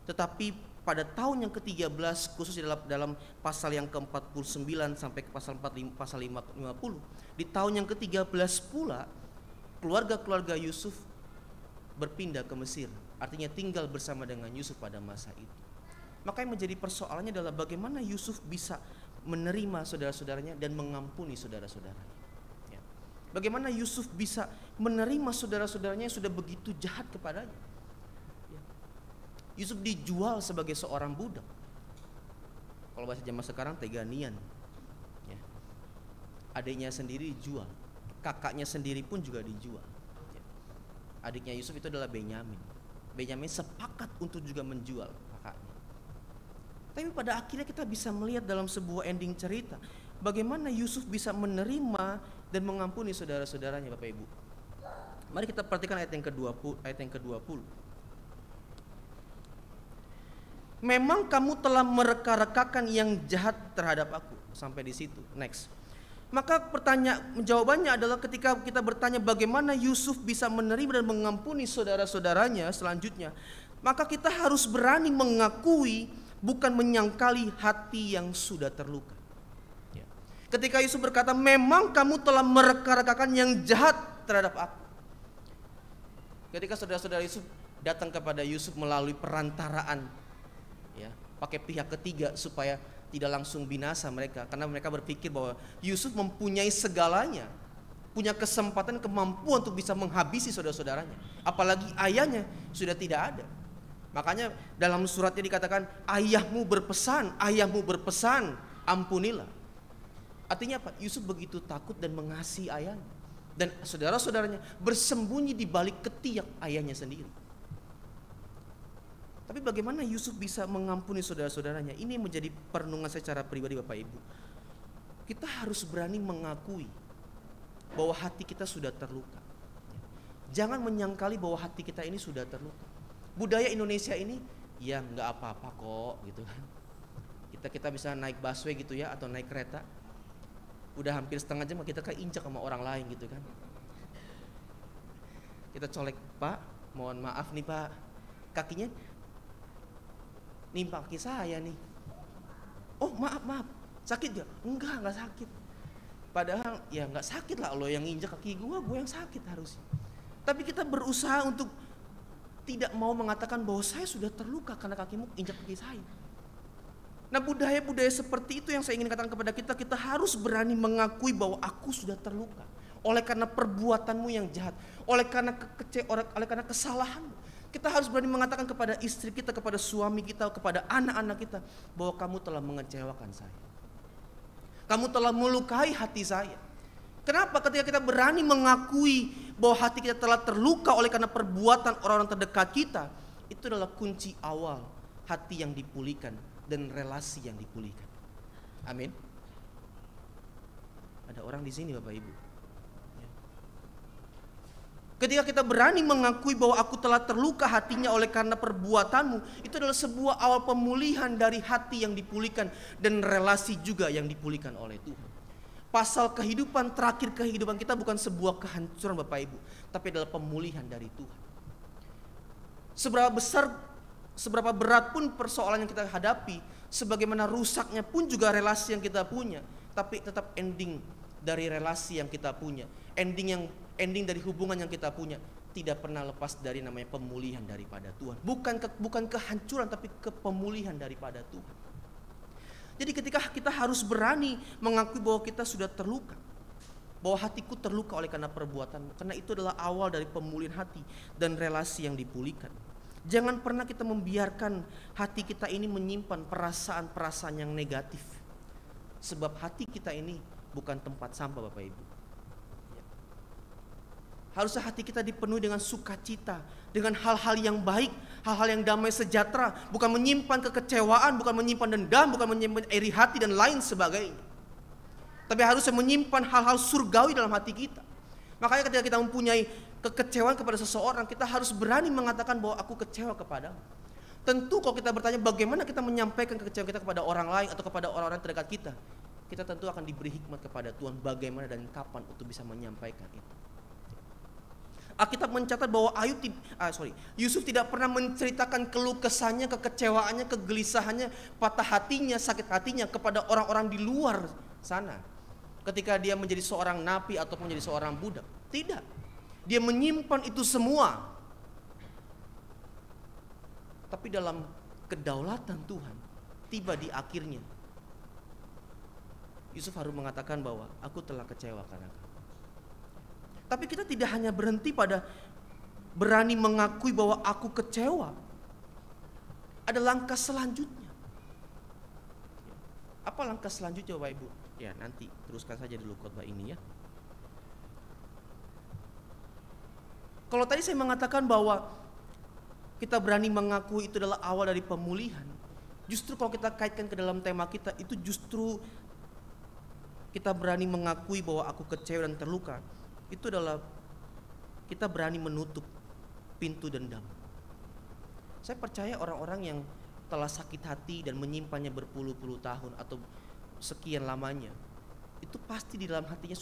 Tetapi pada tahun yang ke-13, khusus dalam pasal yang ke-49 sampai ke pasal 50, di tahun yang ke-13 pula keluarga-keluarga Yusuf berpindah ke Mesir, artinya tinggal bersama dengan Yusuf pada masa itu. Maka yang menjadi persoalannya adalah bagaimana Yusuf bisa menerima saudara-saudaranya dan mengampuni saudara-saudaranya. Bagaimana Yusuf bisa menerima saudara-saudaranya yang sudah begitu jahat kepadanya. Yusuf dijual sebagai seorang budak. Kalau bahasa zaman sekarang teganian. Adiknya sendiri dijual, kakaknya sendiri pun juga dijual. Adiknya Yusuf itu adalah Benyamin. Benyamin sepakat untuk juga menjual kakaknya. Tapi pada akhirnya kita bisa melihat dalam sebuah ending cerita bagaimana Yusuf bisa menerima dan mengampuni saudara-saudaranya, Bapak Ibu. Mari kita perhatikan ayat yang ke-20. Memang kamu telah mereka-rekakan yang jahat terhadap aku. Sampai di situ. Next. Maka jawabannya adalah ketika kita bertanya bagaimana Yusuf bisa menerima dan mengampuni saudara-saudaranya selanjutnya, maka kita harus berani mengakui, bukan menyangkali hati yang sudah terluka. Ketika Yusuf berkata, memang kamu telah mereka-rekakan yang jahat terhadap aku. Ketika saudara-saudara Yusuf datang kepada Yusuf melalui perantaraan, pakai pihak ketiga supaya tidak langsung binasa mereka, karena mereka berpikir bahwa Yusuf mempunyai segalanya, punya kesempatan, kemampuan untuk bisa menghabisi saudara-saudaranya, apalagi ayahnya sudah tidak ada. Makanya dalam suratnya dikatakan ayahmu berpesan, ampunilah. Artinya apa? Yusuf begitu takut dan mengasihi ayahnya, dan saudara-saudaranya bersembunyi di balik ketiak ayahnya sendiri. Tapi bagaimana Yusuf bisa mengampuni saudara-saudaranya? Ini menjadi perenungan secara pribadi, Bapak Ibu. Kita harus berani mengakui bahwa hati kita sudah terluka. Jangan menyangkali bahwa hati kita ini sudah terluka. Budaya Indonesia ini ya nggak apa-apa kok gitu kan. Kita bisa naik busway gitu ya, atau naik kereta. Udah hampir setengah jam kita keinjak sama orang lain gitu kan. Kita colek, Pak, mohon maaf nih Pak, kakinya nimpa kaki saya nih. Oh maaf, sakit gak? Enggak sakit. Padahal ya nggak sakit lah, lo yang injak kaki gue yang sakit harusnya. Tapi kita berusaha untuk tidak mau mengatakan bahwa saya sudah terluka karena kakimu injak kaki saya. Nah budaya-budaya seperti itu yang saya ingin katakan kepada kita, kita harus berani mengakui bahwa aku sudah terluka oleh karena perbuatanmu yang jahat, oleh karena kesalahanmu. Kita harus berani mengatakan kepada istri kita, kepada suami kita, kepada anak-anak kita, bahwa kamu telah mengecewakan saya. Kamu telah melukai hati saya. Kenapa? Ketika kita berani mengakui bahwa hati kita telah terluka oleh karena perbuatan orang-orang terdekat kita, itu adalah kunci awal hati yang dipulihkan dan relasi yang dipulihkan. Amin. Ada orang di sini Bapak Ibu. Ketika kita berani mengakui bahwa aku telah terluka hatinya oleh karena perbuatanmu, itu adalah sebuah awal pemulihan dari hati yang dipulihkan dan relasi juga yang dipulihkan oleh Tuhan. Pasal kehidupan terakhir kehidupan kita bukan sebuah kehancuran Bapak Ibu, tapi adalah pemulihan dari Tuhan. Seberapa besar, seberapa berat pun persoalan yang kita hadapi, sebagaimana rusaknya pun juga relasi yang kita punya, tapi tetap ending dari relasi yang kita punya, ending dari hubungan yang kita punya tidak pernah lepas dari namanya pemulihan daripada Tuhan. Bukan kehancuran, tapi kepemulihan daripada Tuhan. Jadi ketika kita harus berani mengakui bahwa kita sudah terluka, bahwa hatiku terluka oleh karena perbuatan, karena itu adalah awal dari pemulihan hati dan relasi yang dipulihkan. Jangan pernah kita membiarkan hati kita ini menyimpan perasaan-perasaan yang negatif. Sebab hati kita ini bukan tempat sampah Bapak Ibu. Harusnya hati kita dipenuhi dengan sukacita, dengan hal-hal yang baik, hal-hal yang damai sejahtera, bukan menyimpan kekecewaan, bukan menyimpan dendam, bukan menyimpan iri hati dan lain sebagainya. Tapi harusnya menyimpan hal-hal surgawi dalam hati kita. Makanya ketika kita mempunyai kekecewaan kepada seseorang, kita harus berani mengatakan bahwa aku kecewa kepadamu. Tentu kalau kita bertanya bagaimana kita menyampaikan kekecewaan kita kepada orang lain atau kepada orang-orang terdekat kita, kita tentu akan diberi hikmat kepada Tuhan bagaimana dan kapan untuk bisa menyampaikan itu. Alkitab mencatat bahwa Yusuf tidak pernah menceritakan keluh kesahnya, kekecewaannya, kegelisahannya, patah hatinya, sakit hatinya kepada orang-orang di luar sana. Ketika dia menjadi seorang nabi ataupun menjadi seorang budak. Tidak. Dia menyimpan itu semua. Tapi dalam kedaulatan Tuhan, tiba di akhirnya, Yusuf harus mengatakan bahwa aku telah kecewa karena kamu. Tapi kita tidak hanya berhenti pada berani mengakui bahwa aku kecewa. Ada langkah selanjutnya. Apa langkah selanjutnya Bapak Ibu? Ya nanti teruskan saja dulu khotbah ini ya. Kalau tadi saya mengatakan bahwa kita berani mengakui itu adalah awal dari pemulihan. Justru kalau kita kaitkan ke dalam tema kita, itu justru kita berani mengakui bahwa aku kecewa dan terluka. Itu adalah kita berani menutup pintu dendam. Saya percaya orang-orang yang telah sakit hati dan menyimpannya berpuluh-puluh tahun atau sekian lamanya, itu pasti di dalam hatinya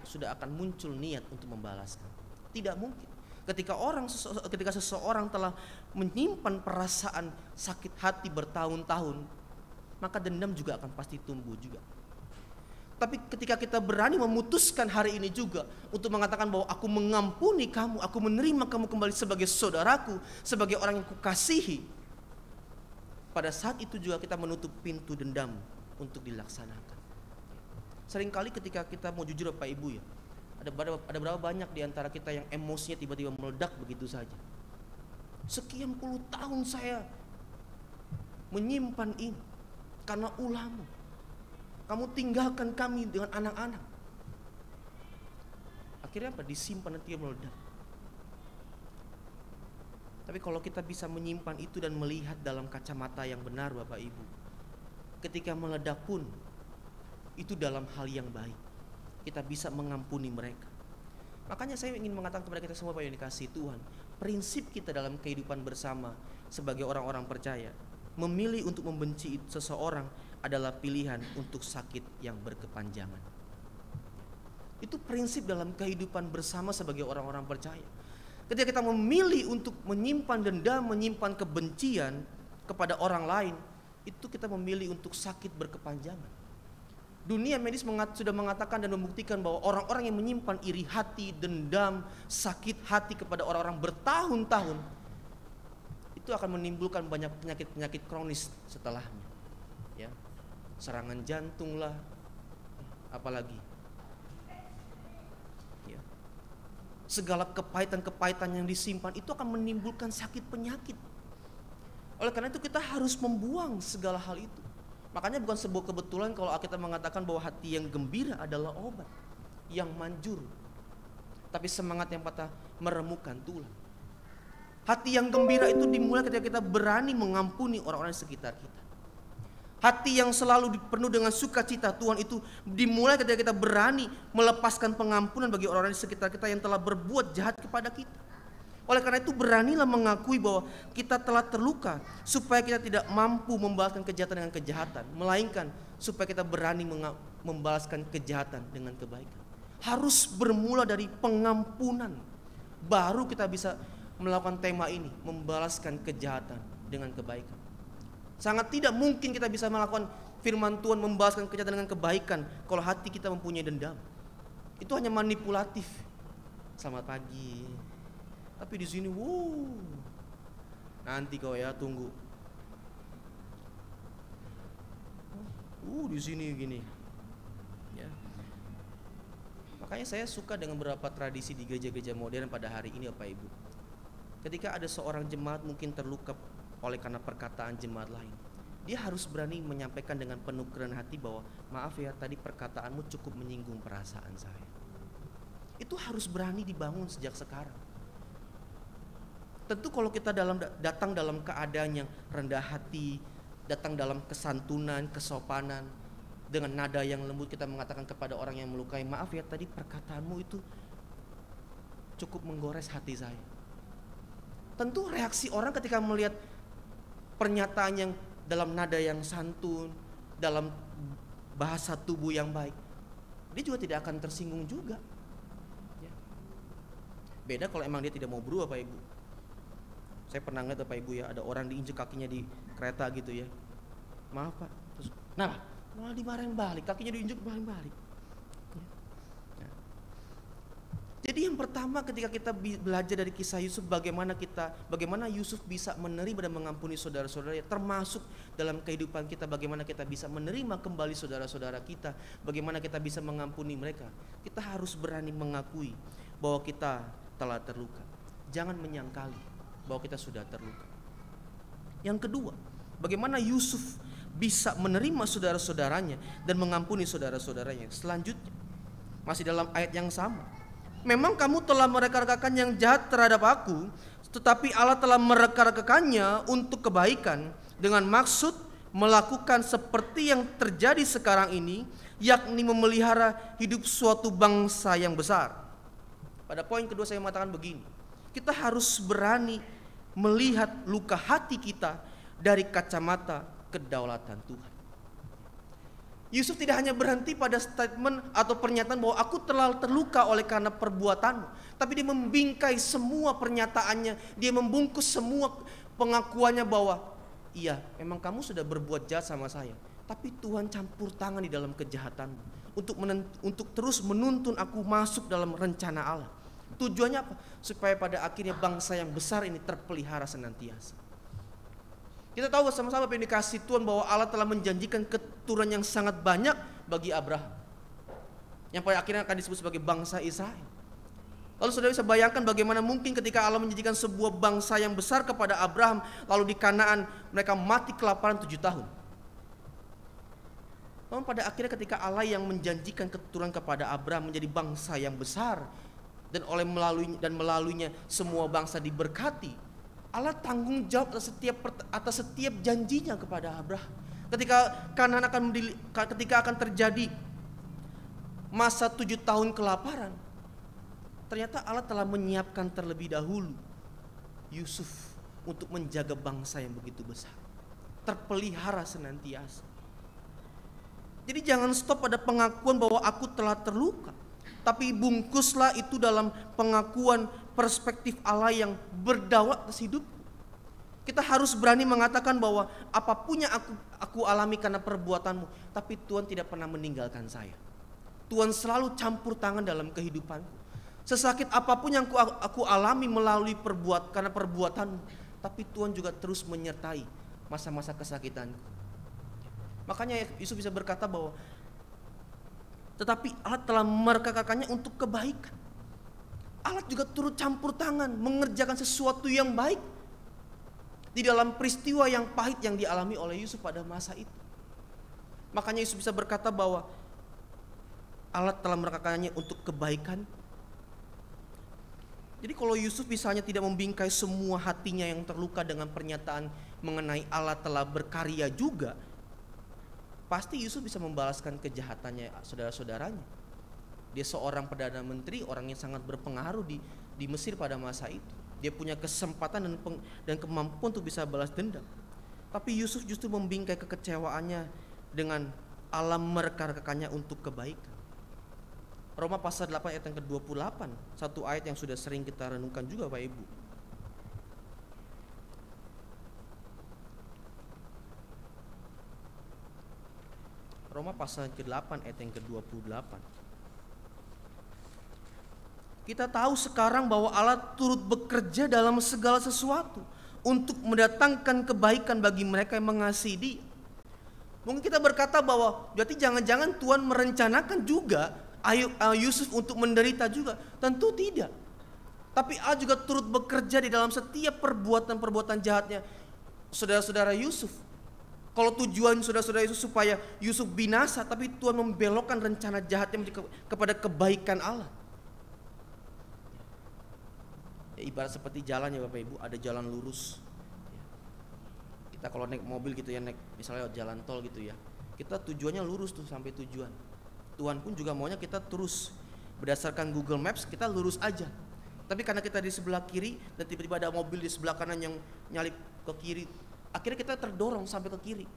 sudah akan muncul niat untuk membalaskan. Tidak mungkin. Ketika seseorang telah menyimpan perasaan sakit hati bertahun-tahun, maka dendam juga akan pasti tumbuh juga. Tapi ketika kita berani memutuskan hari ini juga untuk mengatakan bahwa aku mengampuni kamu, aku menerima kamu kembali sebagai saudaraku, sebagai orang yang kukasihi, pada saat itu juga kita menutup pintu dendam untuk dilaksanakan. Seringkali ketika kita mau jujur Bapak Ibu ya, ada berapa banyak di antara kita yang emosinya tiba-tiba meledak begitu saja. Sekian puluh tahun saya menyimpan ini karena ulahmu. Kamu tinggalkan kami dengan anak-anak. Akhirnya apa? Disimpan nanti meledak. Tapi kalau kita bisa menyimpan itu dan melihat dalam kacamata yang benar Bapak Ibu, ketika meledak pun itu dalam hal yang baik. Kita bisa mengampuni mereka. Makanya saya ingin mengatakan kepada kita semua Bapak yang dikasihi Tuhan, prinsip kita dalam kehidupan bersama sebagai orang-orang percaya, memilih untuk membenci seseorang adalah pilihan untuk sakit yang berkepanjangan. Itu prinsip dalam kehidupan bersama sebagai orang-orang percaya. Ketika kita memilih untuk menyimpan dendam, menyimpan kebencian kepada orang lain, itu kita memilih untuk sakit berkepanjangan. Dunia medis sudah mengatakan dan membuktikan bahwa orang-orang yang menyimpan iri hati, dendam, sakit hati kepada orang-orang bertahun-tahun, itu akan menimbulkan banyak penyakit-penyakit kronis setelahnya. Ya. Serangan jantung lah, apalagi ya. Segala kepahitan-kepahitan yang disimpan itu akan menimbulkan sakit penyakit. Oleh karena itu kita harus membuang segala hal itu. Makanya bukan sebuah kebetulan kalau kita mengatakan bahwa hati yang gembira adalah obat yang manjur, tapi semangat yang patah meremukan tulang. Hati yang gembira itu dimulai ketika kita berani mengampuni orang-orang di sekitar kita. Hati yang selalu penuh dengan sukacita Tuhan itu dimulai ketika kita berani melepaskan pengampunan bagi orang-orang di sekitar kita yang telah berbuat jahat kepada kita. Oleh karena itu beranilah mengakui bahwa kita telah terluka, supaya kita tidak mampu membalaskan kejahatan dengan kejahatan, melainkan supaya kita berani membalaskan kejahatan dengan kebaikan. Harus bermula dari pengampunan, baru kita bisa melakukan tema ini, membalaskan kejahatan dengan kebaikan. Sangat tidak mungkin kita bisa melakukan firman Tuhan, membalaskan kejahatan dengan kebaikan kalau hati kita mempunyai dendam. Itu hanya manipulatif. Selamat pagi. Tapi di sini, nanti kau ya tunggu. Di sini gini. Ya. Makanya saya suka dengan beberapa tradisi di gereja-gereja modern pada hari ini, Bapak Ibu. Ketika ada seorang jemaat mungkin terluka oleh karena perkataan jemaat lain, dia harus berani menyampaikan dengan penuh kerendahan hati bahwa maaf ya, tadi perkataanmu cukup menyinggung perasaan saya. Itu harus berani dibangun sejak sekarang. Tentu kalau kita datang dalam keadaan yang rendah hati, datang dalam kesantunan, kesopanan, dengan nada yang lembut kita mengatakan kepada orang yang melukai, maaf ya tadi perkataanmu itu cukup menggores hati saya. Tentu reaksi orang ketika melihat pernyataan yang dalam nada yang santun, dalam bahasa tubuh yang baik, dia juga tidak akan tersinggung juga. Ya. Beda kalau emang dia tidak mau berubah, Bapak Ibu. Saya pernah ngeliat, Bapak Ibu ya, ada orang diinjek kakinya di kereta gitu ya. Maaf Pak, terus malah dimarahin balik, kakinya diinjek balik. Ya. Jadi yang pertama ketika kita belajar dari kisah Yusuf, bagaimana Yusuf bisa menerima dan mengampuni saudara-saudaranya, termasuk dalam kehidupan kita bagaimana kita bisa menerima kembali saudara-saudara kita, bagaimana kita bisa mengampuni mereka. Kita harus berani mengakui bahwa kita telah terluka. Jangan menyangkali bahwa kita sudah terluka. Yang kedua, bagaimana Yusuf bisa menerima saudara-saudaranya dan mengampuni saudara-saudaranya. Selanjutnya, masih dalam ayat yang sama. Memang kamu telah mereka-rekakan yang jahat terhadap aku, tetapi Allah telah mereka-rekakannya untuk kebaikan dengan maksud melakukan seperti yang terjadi sekarang ini, yakni memelihara hidup suatu bangsa yang besar. Pada poin kedua saya mengatakan begini, kita harus berani melihat luka hati kita dari kacamata kedaulatan Tuhan. Yusuf tidak hanya berhenti pada statement atau pernyataan bahwa aku telah terluka oleh karena perbuatanmu, tapi dia membingkai semua pernyataannya, dia membungkus semua pengakuannya bahwa iya, memang kamu sudah berbuat jahat sama saya, tapi Tuhan campur tangan di dalam kejahatanmu untuk terus menuntun aku masuk dalam rencana Allah. Tujuannya apa? Supaya pada akhirnya bangsa yang besar ini terpelihara senantiasa. Kita tahu bersama-sama apa yang dikasih Tuhan bahwa Allah telah menjanjikan keturunan yang sangat banyak bagi Abraham, yang pada akhirnya akan disebut sebagai bangsa Israel. Lalu saudara bisa bayangkan bagaimana mungkin ketika Allah menjanjikan sebuah bangsa yang besar kepada Abraham, lalu di Kanaan mereka mati kelaparan 7 tahun. Namun pada akhirnya ketika Allah yang menjanjikan keturunan kepada Abraham menjadi bangsa yang besar, dan melaluinya semua bangsa diberkati, Allah tanggung jawab atas setiap janjinya kepada Abraham. Ketika akan terjadi masa 7 tahun kelaparan, ternyata Allah telah menyiapkan terlebih dahulu Yusuf untuk menjaga bangsa yang begitu besar, terpelihara senantiasa. Jadi jangan stop pada pengakuan bahwa aku telah terluka, tapi bungkuslah itu dalam pengakuan perspektif Allah yang berdaulat atas hidup. Kita harus berani mengatakan bahwa apapun yang aku alami karena perbuatanmu, tapi Tuhan tidak pernah meninggalkan saya. Tuhan selalu campur tangan dalam kehidupanku. Sesakit apapun yang aku alami melalui karena perbuatanmu, tapi Tuhan juga terus menyertai masa-masa kesakitanku. Makanya Yusuf bisa berkata bahwa tetapi Allah telah mereka-rekannya untuk kebaikan. Allah juga turut campur tangan mengerjakan sesuatu yang baik di dalam peristiwa yang pahit yang dialami oleh Yusuf pada masa itu. Makanya Yusuf bisa berkata bahwa Allah telah mereka-rekannya untuk kebaikan. Jadi kalau Yusuf misalnya tidak membingkai semua hatinya yang terluka dengan pernyataan mengenai Allah telah berkarya juga, pasti Yusuf bisa membalaskan kejahatannya saudara-saudaranya. Dia seorang perdana menteri, orang yang sangat berpengaruh di Mesir pada masa itu. Dia punya kesempatan dan kemampuan untuk bisa balas dendam. Tapi Yusuf justru membingkai kekecewaannya dengan alam mereka-rekannya untuk kebaikan. Roma pasal 8 ayat yang ke-28, satu ayat yang sudah sering kita renungkan juga Bapak Ibu. Roma pasal ke-8 ayat yang ke-28. Kita tahu sekarang bahwa Allah turut bekerja dalam segala sesuatu untuk mendatangkan kebaikan bagi mereka yang mengasihi Dia. Mungkin kita berkata bahwa berarti jangan-jangan Tuhan merencanakan juga Yusuf untuk menderita juga. Tentu tidak. Tapi Allah juga turut bekerja di dalam setiap perbuatan-perbuatan jahatnya saudara-saudara Yusuf. Kalau tujuan saudara-saudara Yusuf supaya Yusuf binasa, tapi Tuhan membelokkan rencana jahatnya kepada kebaikan Allah. Ya, ibarat seperti jalan ya Bapak Ibu, ada jalan lurus. Kita kalau naik mobil gitu ya, naik misalnya jalan tol gitu ya, kita tujuannya lurus tuh sampai tujuan. Tuhan pun juga maunya kita terus berdasarkan Google Maps kita lurus aja. Tapi karena kita di sebelah kiri dan tiba-tiba ada mobil di sebelah kanan yang nyalip ke kiri, akhirnya kita terdorong sampai ke kiri.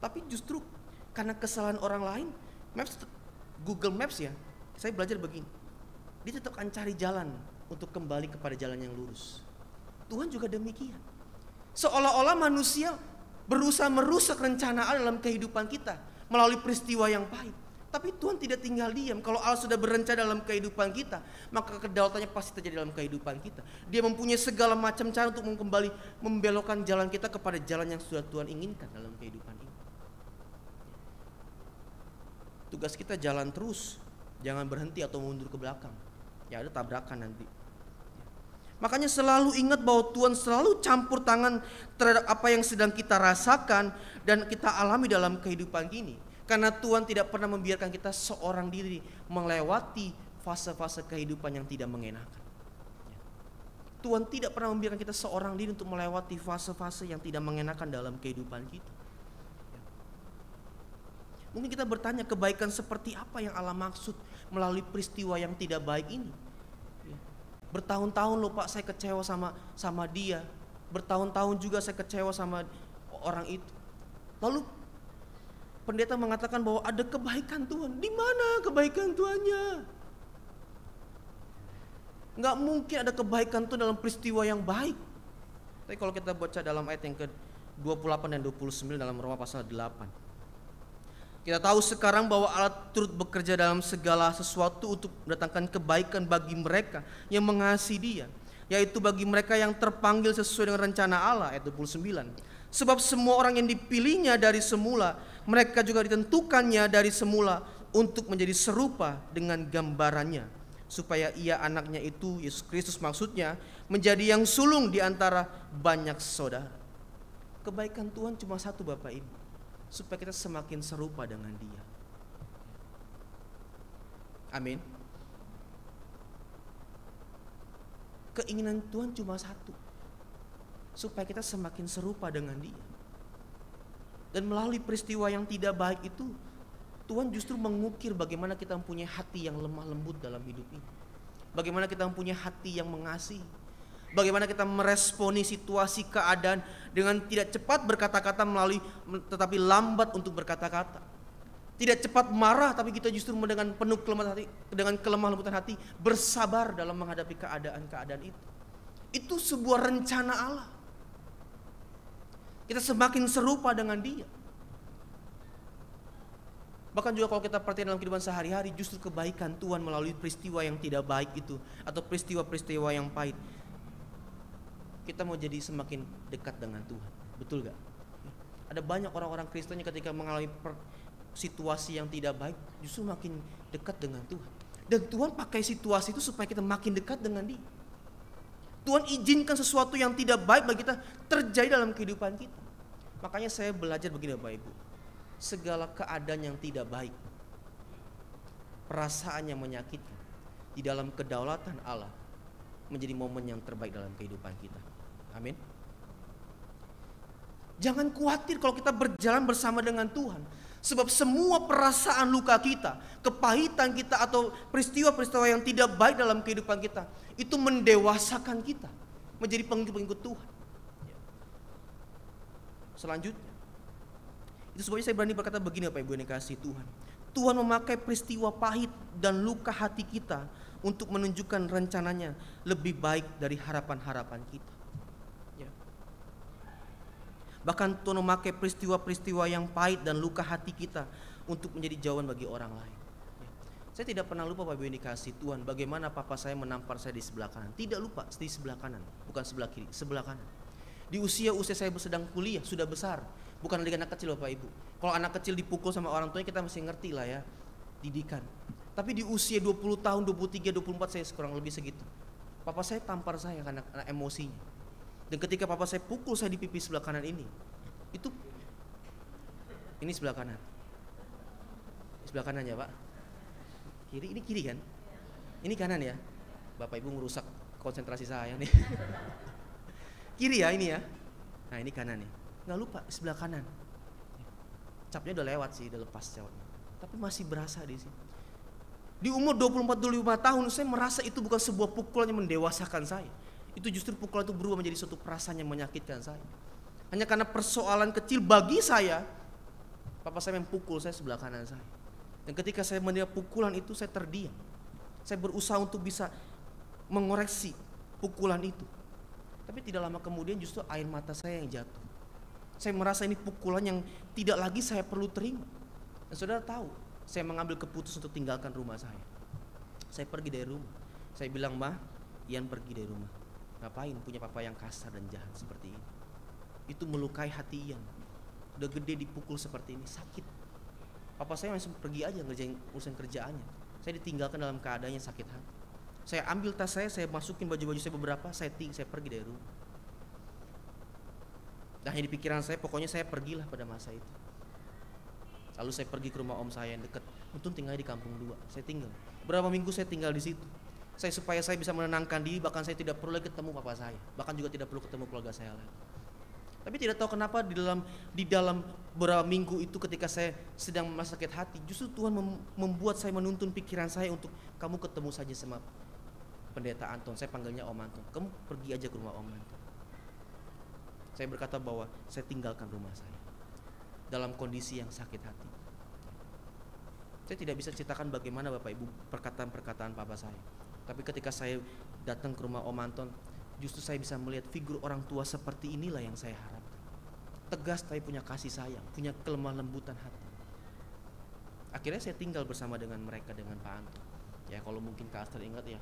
Tapi justru karena kesalahan orang lain, Google Maps ya, saya belajar begini, dia tetap akan cari jalan untuk kembali kepada jalan yang lurus. Tuhan juga demikian. Seolah-olah manusia berusaha merusak rencana Allah dalam kehidupan kita melalui peristiwa yang pahit. Tapi Tuhan tidak tinggal diam. Kalau Allah sudah berencana dalam kehidupan kita, maka kedaulatannya pasti terjadi dalam kehidupan kita. Dia mempunyai segala macam cara untuk kembali membelokkan jalan kita kepada jalan yang sudah Tuhan inginkan dalam kehidupan ini. Tugas kita jalan terus, jangan berhenti atau mundur ke belakang. Ya ada tabrakan nanti. Makanya selalu ingat bahwa Tuhan selalu campur tangan terhadap apa yang sedang kita rasakan dan kita alami dalam kehidupan ini. Karena Tuhan tidak pernah membiarkan kita seorang diri melewati fase-fase kehidupan yang tidak mengenakan. Tuhan tidak pernah membiarkan kita seorang diri untuk melewati fase-fase yang tidak mengenakan dalam kehidupan kita. Mungkin kita bertanya, kebaikan seperti apa yang Allah maksud melalui peristiwa yang tidak baik ini? Bertahun-tahun loh Pak saya kecewa sama dia. Bertahun-tahun juga saya kecewa sama orang itu. Lalu pendeta mengatakan bahwa ada kebaikan Tuhan. Di mana kebaikan Tuhannya? Nggak mungkin ada kebaikan Tuhan dalam peristiwa yang baik. Tapi kalau kita baca dalam ayat yang ke-28 dan 29 dalam Roma pasal 8. Kita tahu sekarang bahwa Allah turut bekerja dalam segala sesuatu untuk mendatangkan kebaikan bagi mereka yang mengasihi Dia, yaitu bagi mereka yang terpanggil sesuai dengan rencana Allah, ayat 29. Sebab semua orang yang dipilihnya dari semula, mereka juga ditentukannya dari semula untuk menjadi serupa dengan gambarannya, supaya Ia anaknya itu, Yesus Kristus maksudnya, menjadi yang sulung di antara banyak saudara. Kebaikan Tuhan cuma satu Bapak Ibu, supaya kita semakin serupa dengan Dia. Amin. Keinginan Tuhan cuma satu, supaya kita semakin serupa dengan Dia. Dan melalui peristiwa yang tidak baik itu, Tuhan justru mengukir bagaimana kita mempunyai hati yang lemah lembut dalam hidup ini. Bagaimana kita mempunyai hati yang mengasihi. Bagaimana kita meresponi situasi keadaan dengan tidak cepat berkata-kata tetapi lambat untuk berkata-kata. Tidak cepat marah tapi kita justru dengan penuh kelemah lembutan hati bersabar dalam menghadapi keadaan-keadaan itu. Itu sebuah rencana Allah. Kita semakin serupa dengan Dia. Bahkan juga kalau kita perhatikan dalam kehidupan sehari-hari, justru kebaikan Tuhan melalui peristiwa yang tidak baik itu atau peristiwa-peristiwa yang pahit, kita mau jadi semakin dekat dengan Tuhan. Betul gak? Ada banyak orang-orang Kristen yang ketika mengalami situasi yang tidak baik justru makin dekat dengan Tuhan. Dan Tuhan pakai situasi itu supaya kita makin dekat dengan Dia. Tuhan izinkan sesuatu yang tidak baik bagi kita terjadi dalam kehidupan kita. Makanya saya belajar begini Bapak Ibu, segala keadaan yang tidak baik, perasaan yang menyakitkan, di dalam kedaulatan Allah menjadi momen yang terbaik dalam kehidupan kita. Amin. Jangan khawatir kalau kita berjalan bersama dengan Tuhan. Sebab semua perasaan luka kita, kepahitan kita atau peristiwa-peristiwa yang tidak baik dalam kehidupan kita, itu mendewasakan kita menjadi pengikut-pengikut Tuhan. Selanjutnya, itu sebabnya saya berani berkata begini Bapak Ibu yang dikasihi Tuhan. Tuhan memakai peristiwa pahit dan luka hati kita untuk menunjukkan rencananya lebih baik dari harapan-harapan kita. Bahkan Tuhan memakai peristiwa-peristiwa yang pahit dan luka hati kita untuk menjadi jawaban bagi orang lain. Saya tidak pernah lupa Bapak Ibu yang dikasihi Tuhan, bagaimana papa saya menampar saya di sebelah kanan. Tidak lupa, di sebelah kanan, bukan sebelah kiri, sebelah kanan. Di usia saya sedang kuliah, sudah besar, bukan lagi anak kecil Bapak Ibu. Kalau anak kecil dipukul sama orang tuanya kita masih ngerti lah ya, didikan. Tapi di usia 20 tahun, 23, 24 saya kurang lebih segitu. Papa saya tampar saya karena emosinya. Dan ketika papa saya pukul saya di pipi sebelah kanan ini sebelah kanan. Sebelah kanan ya Pak. Kiri, ini kiri kan? Ini kanan ya. Bapak Ibu merusak konsentrasi saya nih. Kiri ya ini ya. Nah ini kanan ya. Nggak lupa sebelah kanan. Capnya udah lewat sih, udah lepas capnya. Tapi masih berasa di sini. Di umur 24-25 tahun saya merasa itu bukan sebuah pukulan yang mendewasakan saya. Itu justru pukulan itu berubah menjadi suatu perasaan yang menyakitkan saya. Hanya karena persoalan kecil bagi saya, papa saya mempukul saya sebelah kanan saya. Dan ketika saya menerima pukulan itu saya terdiam. Saya berusaha untuk bisa mengoreksi pukulan itu. Tapi tidak lama kemudian justru air mata saya yang jatuh. Saya merasa ini pukulan yang tidak lagi saya perlu terima. Dan saudara tahu, saya mengambil keputusan untuk tinggalkan rumah saya. Saya pergi dari rumah. Saya bilang, "Ma, Ian pergi dari rumah. Ngapain punya papa yang kasar dan jahat seperti ini?" Itu melukai hati Ian. Udah gede dipukul seperti ini, sakit. Papa saya langsung pergi aja ngerjain urusan kerjaannya. Saya ditinggalkan dalam keadaannya sakit hati. Saya ambil tas saya masukin baju-baju saya beberapa, saya pergi dari rumah. Dan hanya di pikiran saya, pokoknya saya pergilah pada masa itu. Lalu saya pergi ke rumah om saya yang dekat. Untung tinggalnya di Kampung 2. Saya tinggal. Berapa minggu saya tinggal di situ. Supaya saya bisa menenangkan diri, bahkan saya tidak perlu lagi ketemu papa saya, bahkan juga tidak perlu ketemu keluarga saya lagi. Tapi tidak tahu kenapa di dalam beberapa minggu itu ketika saya sedang merasa sakit hati, justru Tuhan membuat saya menuntun pikiran saya untuk kamu ketemu saja sama pendeta Anton. Saya panggilnya Om Anton. Kamu pergi aja ke rumah Om Anton. Saya berkata bahwa saya tinggalkan rumah saya dalam kondisi yang sakit hati. Saya tidak bisa ceritakan bagaimana Bapak Ibu perkataan-perkataan papa saya. Tapi ketika saya datang ke rumah Om Anton, justru saya bisa melihat figur orang tua seperti inilah yang saya harapkan. Tegas tapi punya kasih sayang, punya kelemah lembutan hati. Akhirnya saya tinggal bersama dengan mereka, dengan Pak Anton. Ya kalau mungkin Kak Aster ingat ya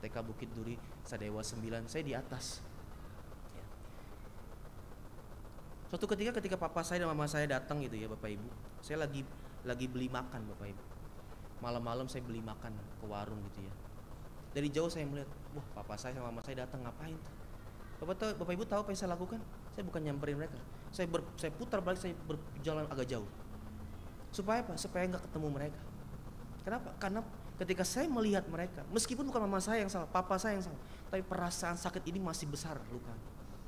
TK Bukit Duri, Sadewa 9, saya di atas. Ya. Suatu ketika papa saya dan mama saya datang gitu ya Bapak Ibu, saya lagi beli makan Bapak Ibu. Malam-malam saya beli makan ke warung gitu ya. Dari jauh saya melihat, wah papa saya sama mama saya datang ngapain tuh? Bapak Ibu tahu apa yang saya lakukan? Saya bukan nyamperin mereka. Saya putar balik, saya berjalan agak jauh. Supaya apa? Supaya nggak ketemu mereka. Kenapa? Karena ketika saya melihat mereka, meskipun bukan mama saya yang salah, papa saya yang salah, tapi perasaan sakit ini masih besar luka.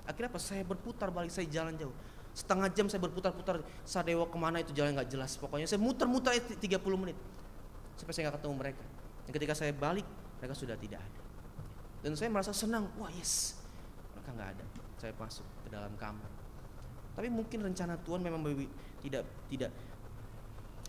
Akhirnya apa? Saya berputar balik, saya jalan jauh. Setengah jam saya berputar-putar, Sadewa kemana itu jalan nggak jelas. Pokoknya saya muter-muter 30 menit sampai saya nggak ketemu mereka. Dan ketika saya balik, mereka sudah tidak ada. Dan saya merasa senang, wah yes, mereka nggak ada. Saya masuk ke dalam kamar. Tapi mungkin rencana Tuhan memang tidak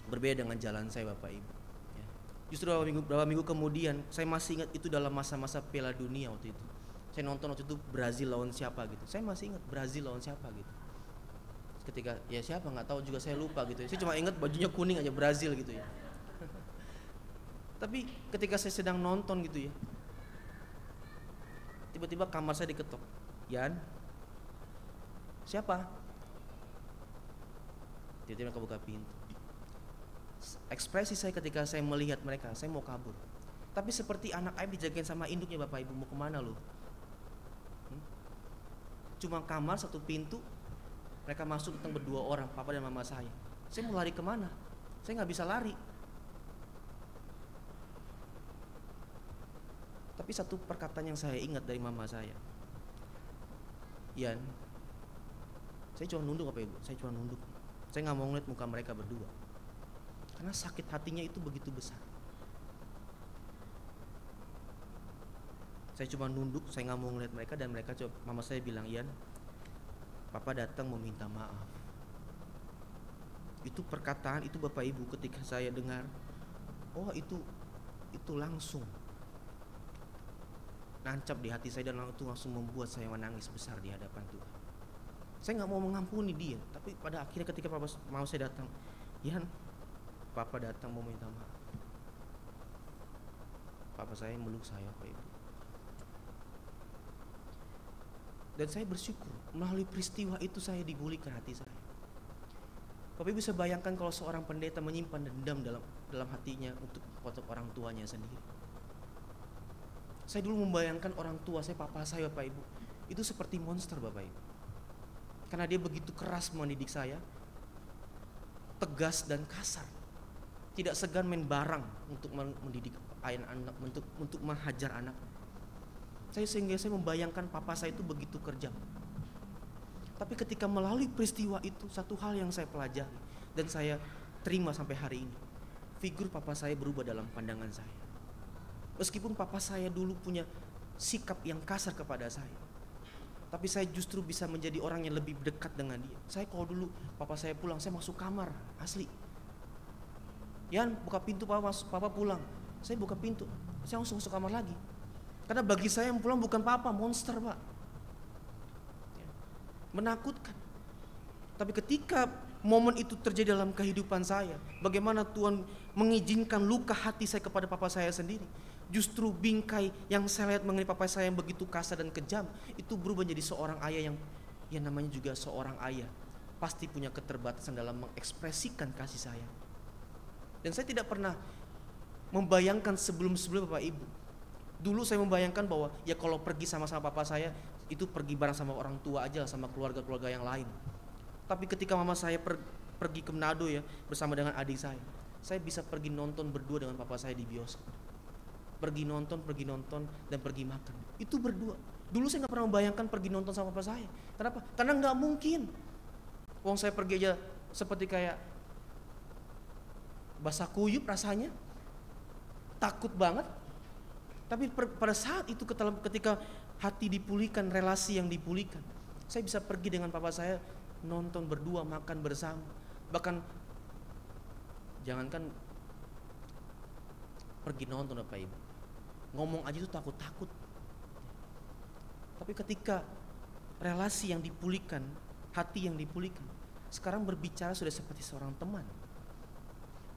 berbeda dengan jalan saya Bapak Ibu. Ya. Justru beberapa minggu kemudian, saya masih ingat itu dalam masa-masa Piala Dunia waktu itu. Saya nonton waktu itu Brazil lawan siapa gitu. Saya masih ingat Brazil lawan siapa gitu. Ketika ya siapa nggak tahu juga, saya lupa gitu. Saya cuma ingat bajunya kuning aja, Brazil gitu ya. Tapi ketika saya sedang nonton gitu ya, tiba-tiba kamar saya diketok. Yan, siapa? Tiba-tiba kebuka pintu. Ekspresi saya ketika saya melihat mereka, saya mau kabur. Tapi seperti anak ayam dijagain sama induknya, Bapak Ibu, mau kemana lo? Cuma kamar satu pintu, mereka masuk tentang berdua orang, papa dan mama saya. Saya mau lari kemana? Saya nggak bisa lari. Tapi satu perkataan yang saya ingat dari mama saya, Yan, Saya cuma nunduk Bapak Ibu, saya cuma nunduk. Saya nggak mau ngeliat muka mereka berdua, karena sakit hatinya itu begitu besar. Saya cuma nunduk, saya nggak mau ngeliat mereka, dan mereka coba, mama saya bilang, Ian, Papa datang meminta maaf. Itu perkataan itu Bapak Ibu ketika saya dengar, oh itu langsung nancap di hati saya, dan itu langsung membuat saya menangis besar di hadapan Tuhan. Saya nggak mau mengampuni dia, tapi pada akhirnya ketika mama saya datang, Ian, Papa datang mau minta maaf. Papa saya meluk saya, Bapak Ibu. Dan saya bersyukur melalui peristiwa itu saya digulingkan hati saya. Bapak Ibu bisa bayangkan kalau seorang pendeta menyimpan dendam dalam hatinya untuk orang tuanya sendiri. Saya dulu membayangkan orang tua saya, papa saya, Bapak Ibu, itu seperti monster, Bapak Ibu. Karena dia begitu keras mendidik saya, tegas dan kasar. Tidak segan main barang untuk mendidik anak, untuk menghajar anak. Sehingga saya membayangkan papa saya itu begitu kejam. Tapi ketika melalui peristiwa itu, satu hal yang saya pelajari dan saya terima sampai hari ini, figur papa saya berubah dalam pandangan saya. Meskipun papa saya dulu punya sikap yang kasar kepada saya, tapi saya justru bisa menjadi orang yang lebih dekat dengan dia. Saya kalau dulu papa saya pulang, saya masuk kamar, asli. Yan, buka pintu, papa pulang. Saya buka pintu, saya langsung masuk kamar lagi. Karena bagi saya yang pulang bukan papa, monster, Pak. Menakutkan. Tapi ketika momen itu terjadi dalam kehidupan saya, bagaimana Tuhan mengizinkan luka hati saya kepada papa saya sendiri. Justru bingkai yang saya lihat mengenai papa saya yang begitu kasar dan kejam, itu berubah menjadi seorang ayah yang namanya juga seorang ayah. Pasti punya keterbatasan dalam mengekspresikan kasih sayang. Dan saya tidak pernah membayangkan sebelum-sebelum Bapak Ibu. Dulu saya membayangkan bahwa ya kalau pergi sama-sama papa saya, itu pergi bareng sama orang tua aja, sama keluarga-keluarga yang lain. Tapi ketika mama saya pergi ke Manado ya, bersama dengan adik saya bisa pergi nonton berdua dengan papa saya di bioskop. Pergi nonton, dan pergi makan. Itu berdua. Dulu saya gak pernah membayangkan pergi nonton sama papa saya. Kenapa? Karena gak mungkin. Wong saya pergi aja seperti kayak basah kuyup rasanya. Takut banget. Tapi pada saat itu ketika hati dipulihkan, relasi yang dipulihkan, saya bisa pergi dengan papa saya nonton berdua, makan bersama. Bahkan jangankan pergi nonton Bapak Ibu, ngomong aja itu takut-takut. Tapi ketika relasi yang dipulihkan, hati yang dipulihkan, sekarang berbicara sudah seperti seorang teman.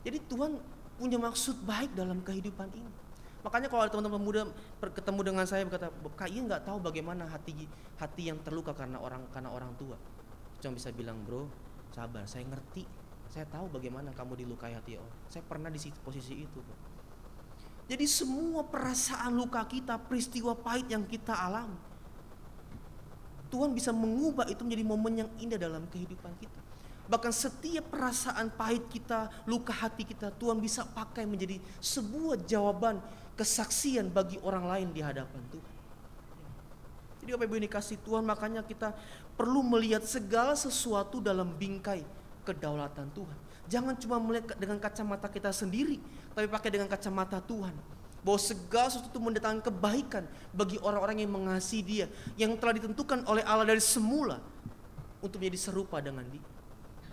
Jadi Tuhan punya maksud baik dalam kehidupan ini. Makanya kalau ada teman-teman muda ketemu dengan saya berkata, Kak Ian nggak tahu bagaimana hati yang terluka karena orang tua. Cuma bisa bilang, bro, sabar, saya ngerti, saya tahu bagaimana kamu dilukai hati orang. Saya pernah di posisi itu. Jadi semua perasaan luka kita, peristiwa pahit yang kita alami, Tuhan bisa mengubah itu menjadi momen yang indah dalam kehidupan kita. Bahkan setiap perasaan pahit kita, luka hati kita, Tuhan bisa pakai menjadi sebuah jawaban, kesaksian bagi orang lain di hadapan Tuhan. Jadi Bapak Ibu ini kasih Tuhan, makanya kita perlu melihat segala sesuatu dalam bingkai kedaulatan Tuhan. Jangan cuma melihat dengan kacamata kita sendiri, tapi pakai dengan kacamata Tuhan. Bahwa segala sesuatu itu mendatangkan kebaikan bagi orang-orang yang mengasihi Dia, yang telah ditentukan oleh Allah dari semula untuk menjadi serupa dengan Dia.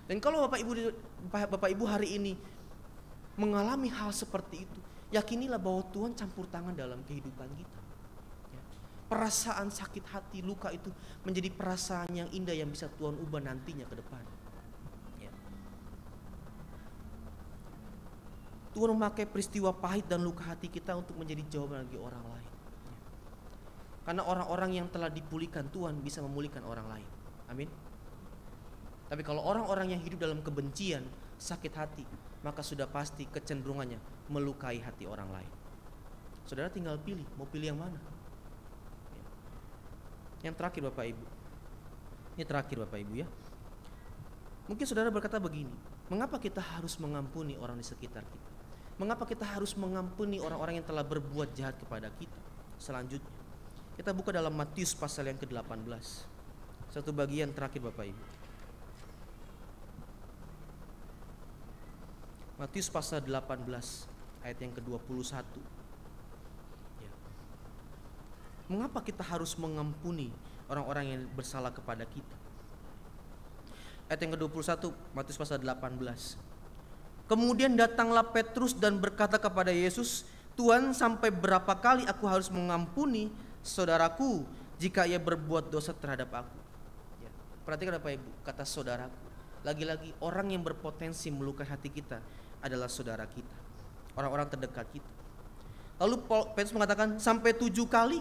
Dan kalau Bapak Ibu hari ini mengalami hal seperti itu, yakinilah bahwa Tuhan campur tangan dalam kehidupan kita. Ya. Perasaan sakit hati, luka itu menjadi perasaan yang indah yang bisa Tuhan ubah nantinya ke depan. Ya. Tuhan memakai peristiwa pahit dan luka hati kita untuk menjadi jawaban bagi orang lain. Ya. Karena orang-orang yang telah dipulihkan Tuhan bisa memulihkan orang lain. Amin. Tapi kalau orang-orang yang hidup dalam kebencian, sakit hati, maka sudah pasti kecenderungannya melukai hati orang lain. Saudara tinggal pilih, mau pilih yang mana? Yang terakhir Bapak Ibu. Ini terakhir Bapak Ibu ya. Mungkin saudara berkata begini, mengapa kita harus mengampuni orang di sekitar kita? Mengapa kita harus mengampuni orang-orang yang telah berbuat jahat kepada kita? Selanjutnya, kita buka dalam Matius pasal yang ke-18. Satu bagian terakhir Bapak Ibu. Matius pasal 18 ayat yang ke-21. Ya. Mengapa kita harus mengampuni orang-orang yang bersalah kepada kita? Ayat yang ke-21 Matius pasal 18. Kemudian datanglah Petrus dan berkata kepada Yesus, "Tuhan, sampai berapa kali aku harus mengampuni saudaraku jika ia berbuat dosa terhadap aku?" Ya. Perhatikan Bapak Ibu, kata saudaraku. Lagi-lagi orang yang berpotensi melukai hati kita adalah saudara kita, orang-orang terdekat kita. Lalu Petrus mengatakan sampai 7 kali.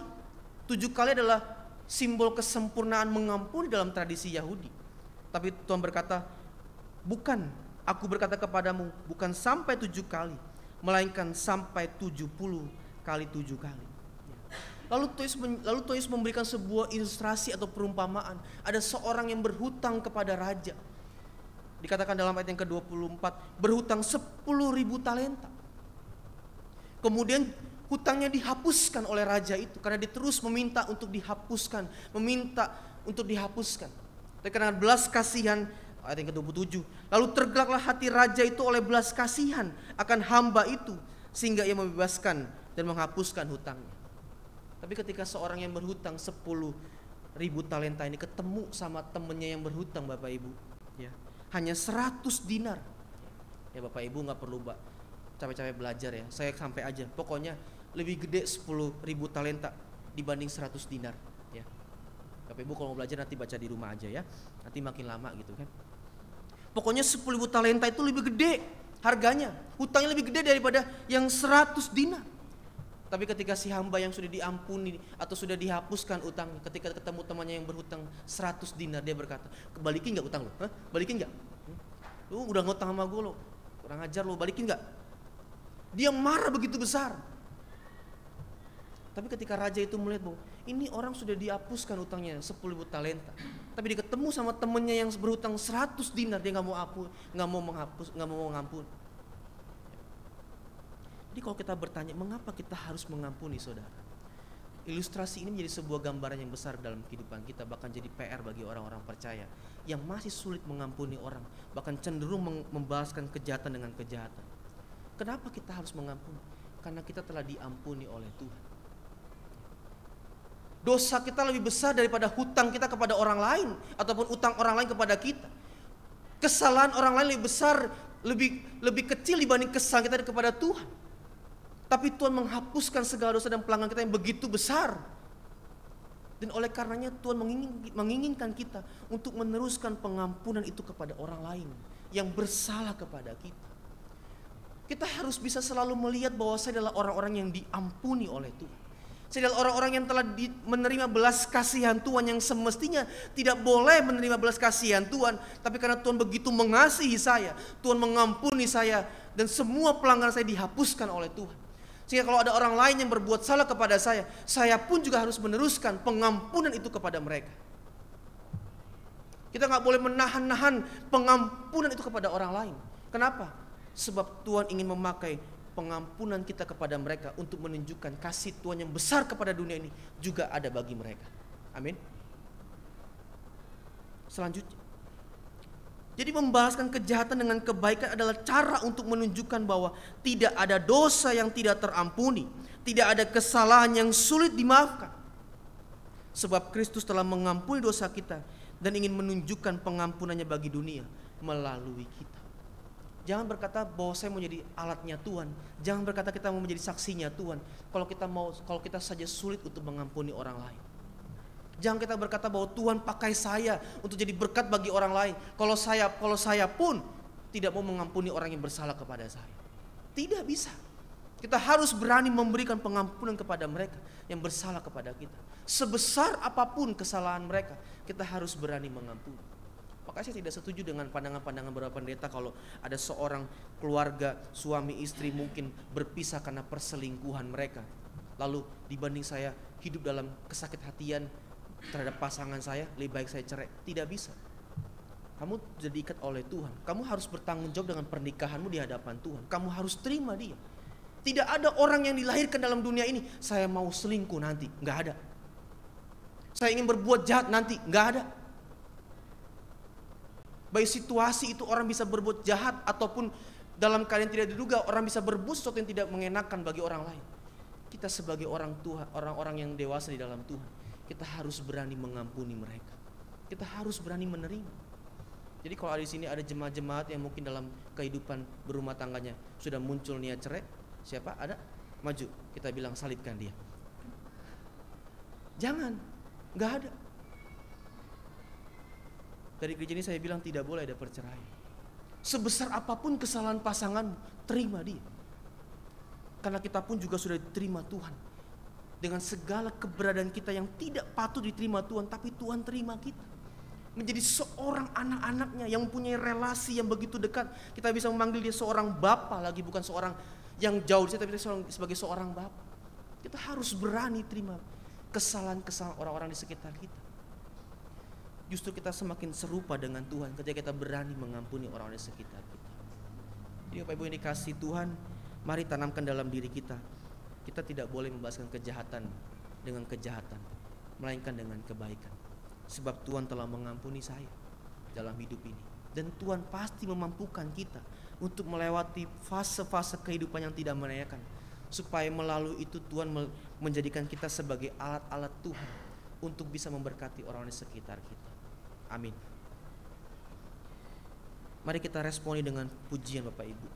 7 kali adalah simbol kesempurnaan mengampuni dalam tradisi Yahudi. Tapi Tuhan berkata, bukan, aku berkata kepadamu, bukan sampai 7 kali, melainkan sampai 70 kali 7 kali. Lalu Tuhan Yesus memberikan sebuah ilustrasi atau perumpamaan. Ada seorang yang berhutang kepada raja. Dikatakan dalam ayat yang ke-24, berhutang 10.000 talenta. Kemudian hutangnya dihapuskan oleh raja itu karena dia terus meminta untuk dihapuskan, Dan karena belas kasihan, ayat yang ke-27, lalu tergeraklah hati raja itu oleh belas kasihan akan hamba itu, sehingga ia membebaskan dan menghapuskan hutangnya. Tapi ketika seorang yang berhutang 10.000 talenta ini ketemu sama temennya yang berhutang, Bapak Ibu, ya, hanya 100 dinar. Ya Bapak Ibu gak perlu capek-capek belajar ya, saya sampai aja. Pokoknya lebih gede 10.000 talenta dibanding 100 dinar. Ya. Bapak Ibu kalau mau belajar nanti baca di rumah aja ya, nanti makin lama gitu kan. Pokoknya 10.000 talenta itu lebih gede harganya, hutangnya lebih gede daripada yang 100 dinar. Tapi ketika si hamba yang sudah diampuni atau sudah dihapuskan utangnya, ketika ketemu temannya yang berhutang 100 dinar, dia berkata, balikin gak utang lo? Hah? Balikin gak? Lu udah ngutang sama gue lo, kurang ajar lo, balikin gak? Dia marah begitu besar. Tapi ketika raja itu melihat bahwa ini orang sudah dihapuskan utangnya 10.000 talenta, tapi dia ketemu sama temannya yang berhutang 100 dinar, dia gak mau mengampuni. Jadi kalau kita bertanya, mengapa kita harus mengampuni saudara? Ilustrasi ini menjadi sebuah gambaran yang besar dalam kehidupan kita, bahkan jadi PR bagi orang-orang percaya yang masih sulit mengampuni orang, bahkan cenderung membalaskan kejahatan dengan kejahatan. Kenapa kita harus mengampuni? Karena kita telah diampuni oleh Tuhan. Dosa kita lebih besar daripada hutang kita kepada orang lain ataupun utang orang lain kepada kita. Kesalahan orang lain lebih besar, lebih kecil dibanding kesalahan kita kepada Tuhan. Tapi Tuhan menghapuskan segala dosa dan pelanggaran kita yang begitu besar. Dan oleh karenanya Tuhan menginginkan kita untuk meneruskan pengampunan itu kepada orang lain yang bersalah kepada kita. Kita harus bisa selalu melihat bahwa saya adalah orang-orang yang diampuni oleh Tuhan. Saya adalah orang-orang yang telah menerima belas kasihan Tuhan, yang semestinya tidak boleh menerima belas kasihan Tuhan. Tapi karena Tuhan begitu mengasihi saya, Tuhan mengampuni saya, dan semua pelanggaran saya dihapuskan oleh Tuhan. Sehingga kalau ada orang lain yang berbuat salah kepada saya pun juga harus meneruskan pengampunan itu kepada mereka. Kita gak boleh menahan-nahan pengampunan itu kepada orang lain. Kenapa? Sebab Tuhan ingin memakai pengampunan kita kepada mereka untuk menunjukkan kasih Tuhan yang besar kepada dunia ini juga ada bagi mereka. Amin. Selanjutnya, jadi membalaskan kejahatan dengan kebaikan adalah cara untuk menunjukkan bahwa tidak ada dosa yang tidak terampuni, tidak ada kesalahan yang sulit dimaafkan. Sebab Kristus telah mengampuni dosa kita dan ingin menunjukkan pengampunannya bagi dunia melalui kita. Jangan berkata bahwa saya mau jadi alatnya Tuhan. Jangan berkata kita mau menjadi saksinya Tuhan kalau kita saja sulit untuk mengampuni orang lain. Jangan kita berkata bahwa Tuhan pakai saya untuk jadi berkat bagi orang lain kalau saya pun tidak mau mengampuni orang yang bersalah kepada saya. Tidak bisa. Kita harus berani memberikan pengampunan kepada mereka yang bersalah kepada kita. Sebesar apapun kesalahan mereka, kita harus berani mengampuni. Maka saya tidak setuju dengan pandangan-pandangan beberapa pendeta kalau ada seorang keluarga, suami istri mungkin berpisah karena perselingkuhan mereka. Lalu dibanding saya hidup dalam kesakit-hatian terhadap pasangan saya, lebih baik saya cerai. Tidak bisa. Kamu sudah diikat oleh Tuhan. Kamu harus bertanggung jawab dengan pernikahanmu di hadapan Tuhan. Kamu harus terima dia. Tidak ada orang yang dilahirkan dalam dunia ini, saya mau selingkuh nanti. Nggak ada. Saya ingin berbuat jahat nanti. Nggak ada. Baik situasi itu orang bisa berbuat jahat ataupun dalam keadaan tidak diduga orang bisa berbuat sesuatu yang tidak mengenakan bagi orang lain. Kita sebagai orang Tuhan, orang-orang yang dewasa di dalam Tuhan, kita harus berani mengampuni mereka. Kita harus berani menerima. Jadi kalau di sini ada jemaat-jemaat yang mungkin dalam kehidupan berumah tangganya sudah muncul niat cerai, siapa ada? Maju, kita bilang salibkan dia. Jangan, nggak ada. Dari gereja ini saya bilang tidak boleh ada perceraian. Sebesar apapun kesalahan pasangan, terima dia. Karena kita pun juga sudah diterima Tuhan. Dengan segala keberadaan kita yang tidak patut diterima Tuhan, tapi Tuhan terima kita. Menjadi seorang anak-anaknya yang mempunyai relasi yang begitu dekat. Kita bisa memanggil dia seorang bapa lagi, bukan seorang yang jauh, tapi sebagai seorang bapa. Kita harus berani terima kesalahan-kesalahan orang-orang di sekitar kita. Justru kita semakin serupa dengan Tuhan ketika kita berani mengampuni orang-orang di sekitar kita. Jadi Bapak Ibu yang dikasihi Tuhan, mari tanamkan dalam diri kita. Kita tidak boleh membalaskan kejahatan dengan kejahatan, melainkan dengan kebaikan. Sebab Tuhan telah mengampuni saya dalam hidup ini. Dan Tuhan pasti memampukan kita untuk melewati fase-fase kehidupan yang tidak menyenangkan. Supaya melalui itu Tuhan menjadikan kita sebagai alat-alat Tuhan untuk bisa memberkati orang di sekitar kita. Amin. Mari kita responi dengan pujian Bapak Ibu.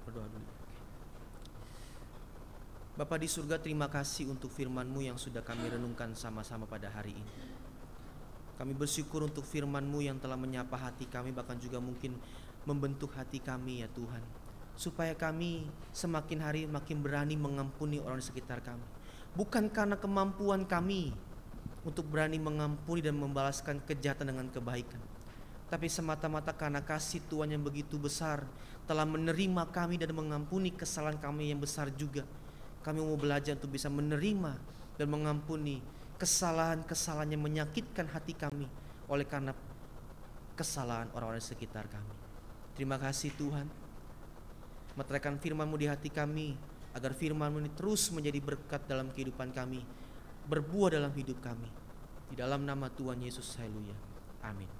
Berdoa dulu. Bapa di surga, terima kasih untuk firman-Mu yang sudah kami renungkan sama-sama pada hari ini. Kami bersyukur untuk firman-Mu yang telah menyapa hati kami, bahkan juga mungkin membentuk hati kami ya Tuhan. Supaya kami semakin hari makin berani mengampuni orang di sekitar kami. Bukan karena kemampuan kami untuk berani mengampuni dan membalaskan kejahatan dengan kebaikan, tapi semata-mata karena kasih Tuhan yang begitu besar telah menerima kami dan mengampuni kesalahan kami yang besar juga. Kami mau belajar untuk bisa menerima dan mengampuni kesalahan-kesalahan yang menyakitkan hati kami oleh karena kesalahan orang-orang di sekitar kami. Terima kasih Tuhan, meteraikan firman-Mu di hati kami, agar firman-Mu ini terus menjadi berkat dalam kehidupan kami, berbuah dalam hidup kami. Di dalam nama Tuhan Yesus, haleluya. Amin.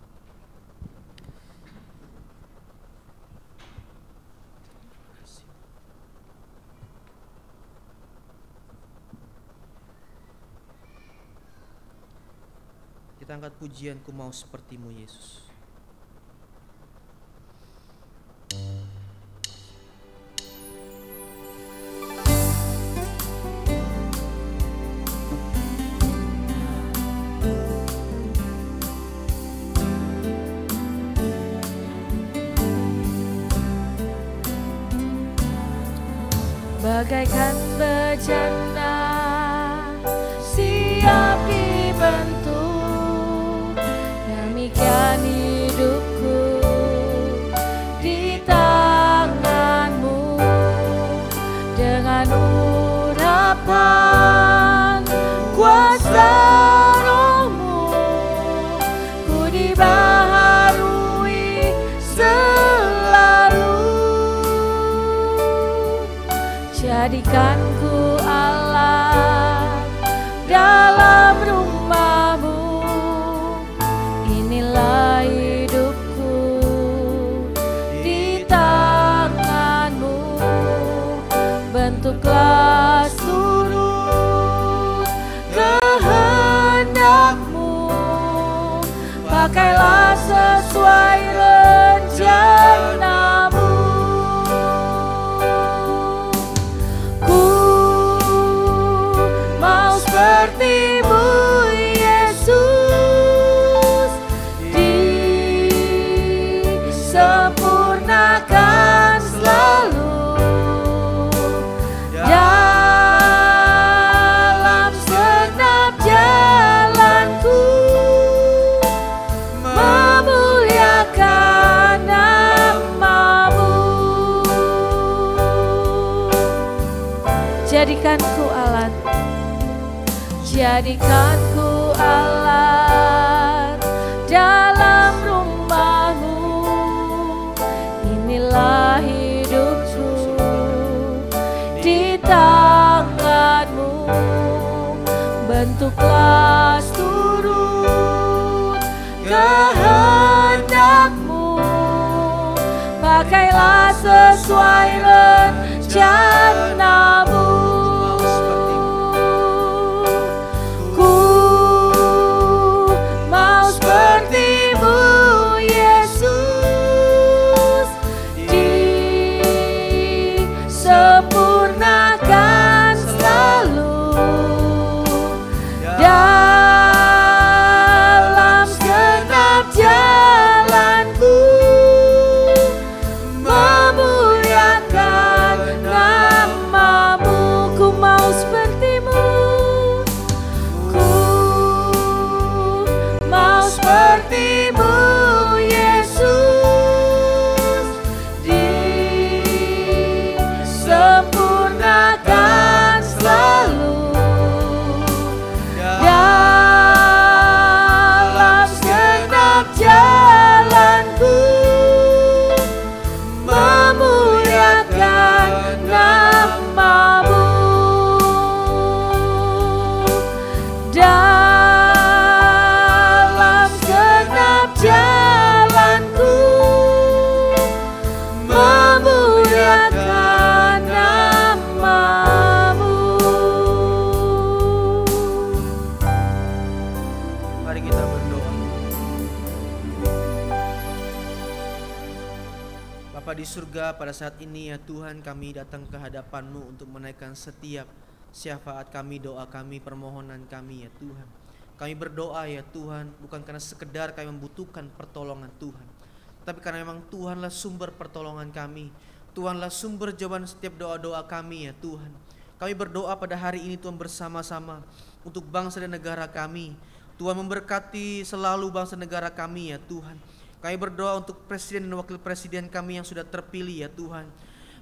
Kita angkat pujian, ku mau seperti-Mu Yesus. Bagaikan bejana siap dibentuk, demikian hidupku di tangan-Mu. Dengan urapan kuasa Roh-Mu, ku dibaharui selalu. Jadikan ku alat dalam rumah-Mu, inilah hidupku di tangan-Mu. Bentuklah seluruh kehendak-Mu, pakailah sesuai rencana-Mu. Seperti-Mu Yesus, disempurnakan selalu dalam segenap jalanku, memuliakan nama-Mu. Jadikan ku alat, jadikan ku alat dalam rumah-Mu, inilah hidupku di tangan-Mu. Bentuklah seluruh kehendak pakailah sesuai rencana-Mu. Ku mau seperti-Mu, Yesus, disempurnakan selalu dalam segenap jalanku, memuliakan nama-Mu. Ku mau seperti-Mu, ku mau seperti-Mu, Yesus, disempurnakan selalu dalam segenap jalanku, memuliakan nama-Mu. Dalam segenap jalanku, memuliakan nama-Mu. Mari kita berdoa. Bapa di surga, pada saat ini ya Tuhan, kami datang ke hadapan-Mu untuk menaikkan setiap syafaat kami, doa kami, permohonan kami ya Tuhan. Kami berdoa ya Tuhan, bukan karena sekedar kami membutuhkan pertolongan Tuhan, tapi karena memang Tuhanlah sumber pertolongan kami. Tuhanlah sumber jawaban setiap doa-doa kami ya Tuhan. Kami berdoa pada hari ini Tuhan bersama-sama untuk bangsa dan negara kami. Tuhan memberkati selalu bangsa dan negara kami ya Tuhan. Kami berdoa untuk presiden dan wakil presiden kami yang sudah terpilih ya Tuhan.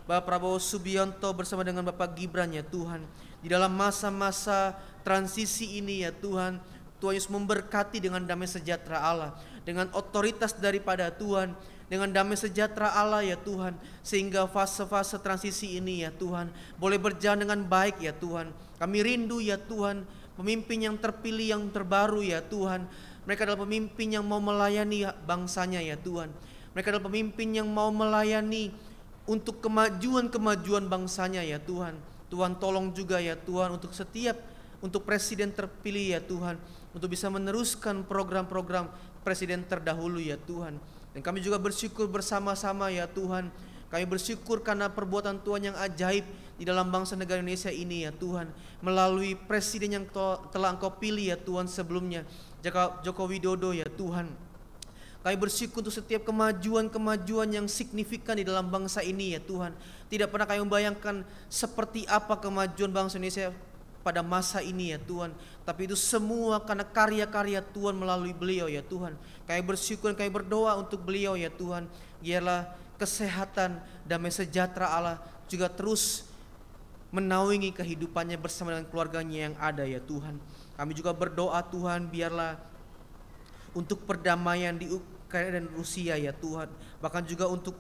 Bapak Prabowo Subianto bersama dengan Bapak Gibran ya Tuhan. Di dalam masa-masa transisi ini ya Tuhan, Tuhan Yesus memberkati dengan damai sejahtera Allah, dengan otoritas daripada Tuhan, dengan damai sejahtera Allah ya Tuhan, sehingga fase-fase transisi ini ya Tuhan boleh berjalan dengan baik ya Tuhan. Kami rindu ya Tuhan, pemimpin yang terpilih yang terbaru ya Tuhan. Mereka adalah pemimpin yang mau melayani bangsanya ya Tuhan. Mereka adalah pemimpin yang mau melayani untuk kemajuan bangsanya ya Tuhan. Tuhan tolong juga ya Tuhan untuk presiden terpilih ya Tuhan, untuk bisa meneruskan program-program presiden terdahulu ya Tuhan. Dan kami juga bersyukur bersama-sama ya Tuhan. Kami bersyukur karena perbuatan Tuhan yang ajaib di dalam bangsa negara Indonesia ini ya Tuhan, melalui presiden yang telah Engkau pilih ya Tuhan sebelumnya, Joko Widodo ya Tuhan. Kami bersyukur untuk setiap kemajuan yang signifikan di dalam bangsa ini ya Tuhan. Tidak pernah kami membayangkan seperti apa kemajuan bangsa Indonesia pada masa ini ya Tuhan. Tapi itu semua karena karya-karya Tuhan melalui beliau ya Tuhan. Kami bersyukur, kami berdoa untuk beliau ya Tuhan. Biarlah kesehatan, damai sejahtera Allah juga terus menaungi kehidupannya bersama dengan keluarganya yang ada ya Tuhan. Kami juga berdoa Tuhan, biarlah untuk perdamaian di Ukraina dan Rusia ya Tuhan. Bahkan juga untuk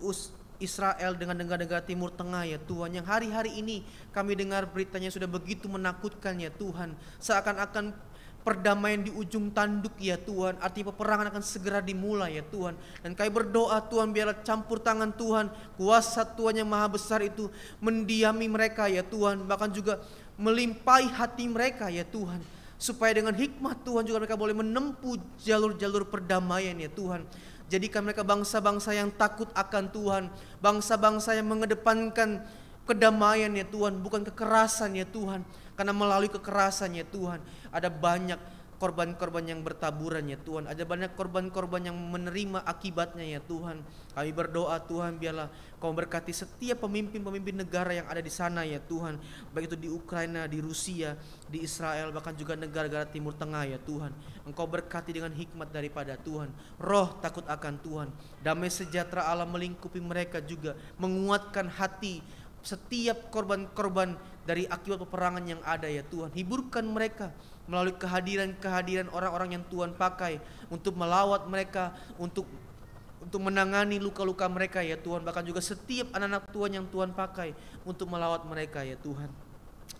Israel dengan negara-negara Timur Tengah ya Tuhan, yang hari-hari ini kami dengar beritanya sudah begitu menakutkan ya Tuhan. Seakan-akan perdamaian di ujung tanduk ya Tuhan, artinya peperangan akan segera dimulai ya Tuhan. Dan kami berdoa Tuhan, biarlah campur tangan Tuhan, kuasa Tuhan yang maha besar itu mendiami mereka ya Tuhan, bahkan juga melimpahi hati mereka ya Tuhan, supaya dengan hikmat Tuhan juga mereka boleh menempuh jalur-jalur perdamaian ya Tuhan. Jadikan mereka bangsa-bangsa yang takut akan Tuhan, bangsa-bangsa yang mengedepankan kedamaian ya Tuhan, bukan kekerasan ya Tuhan. Karena melalui kekerasan ya Tuhan, ada banyak korban-korban yang bertaburan ya Tuhan, ada banyak korban-korban yang menerima akibatnya ya Tuhan. Kami berdoa Tuhan, biarlah Kau berkati setiap pemimpin-pemimpin negara yang ada di sana ya Tuhan, baik itu di Ukraina, di Rusia, di Israel, bahkan juga negara-negara Timur Tengah ya Tuhan. Engkau berkati dengan hikmat daripada Tuhan, roh takut akan Tuhan, damai sejahtera Allah melingkupi mereka juga, menguatkan hati setiap korban-korban dari akibat peperangan yang ada ya Tuhan. Hiburkan mereka melalui kehadiran orang-orang yang Tuhan pakai untuk melawat mereka, untuk menangani luka-luka mereka ya Tuhan. Bahkan juga setiap anak-anak Tuhan yang Tuhan pakai untuk melawat mereka ya Tuhan.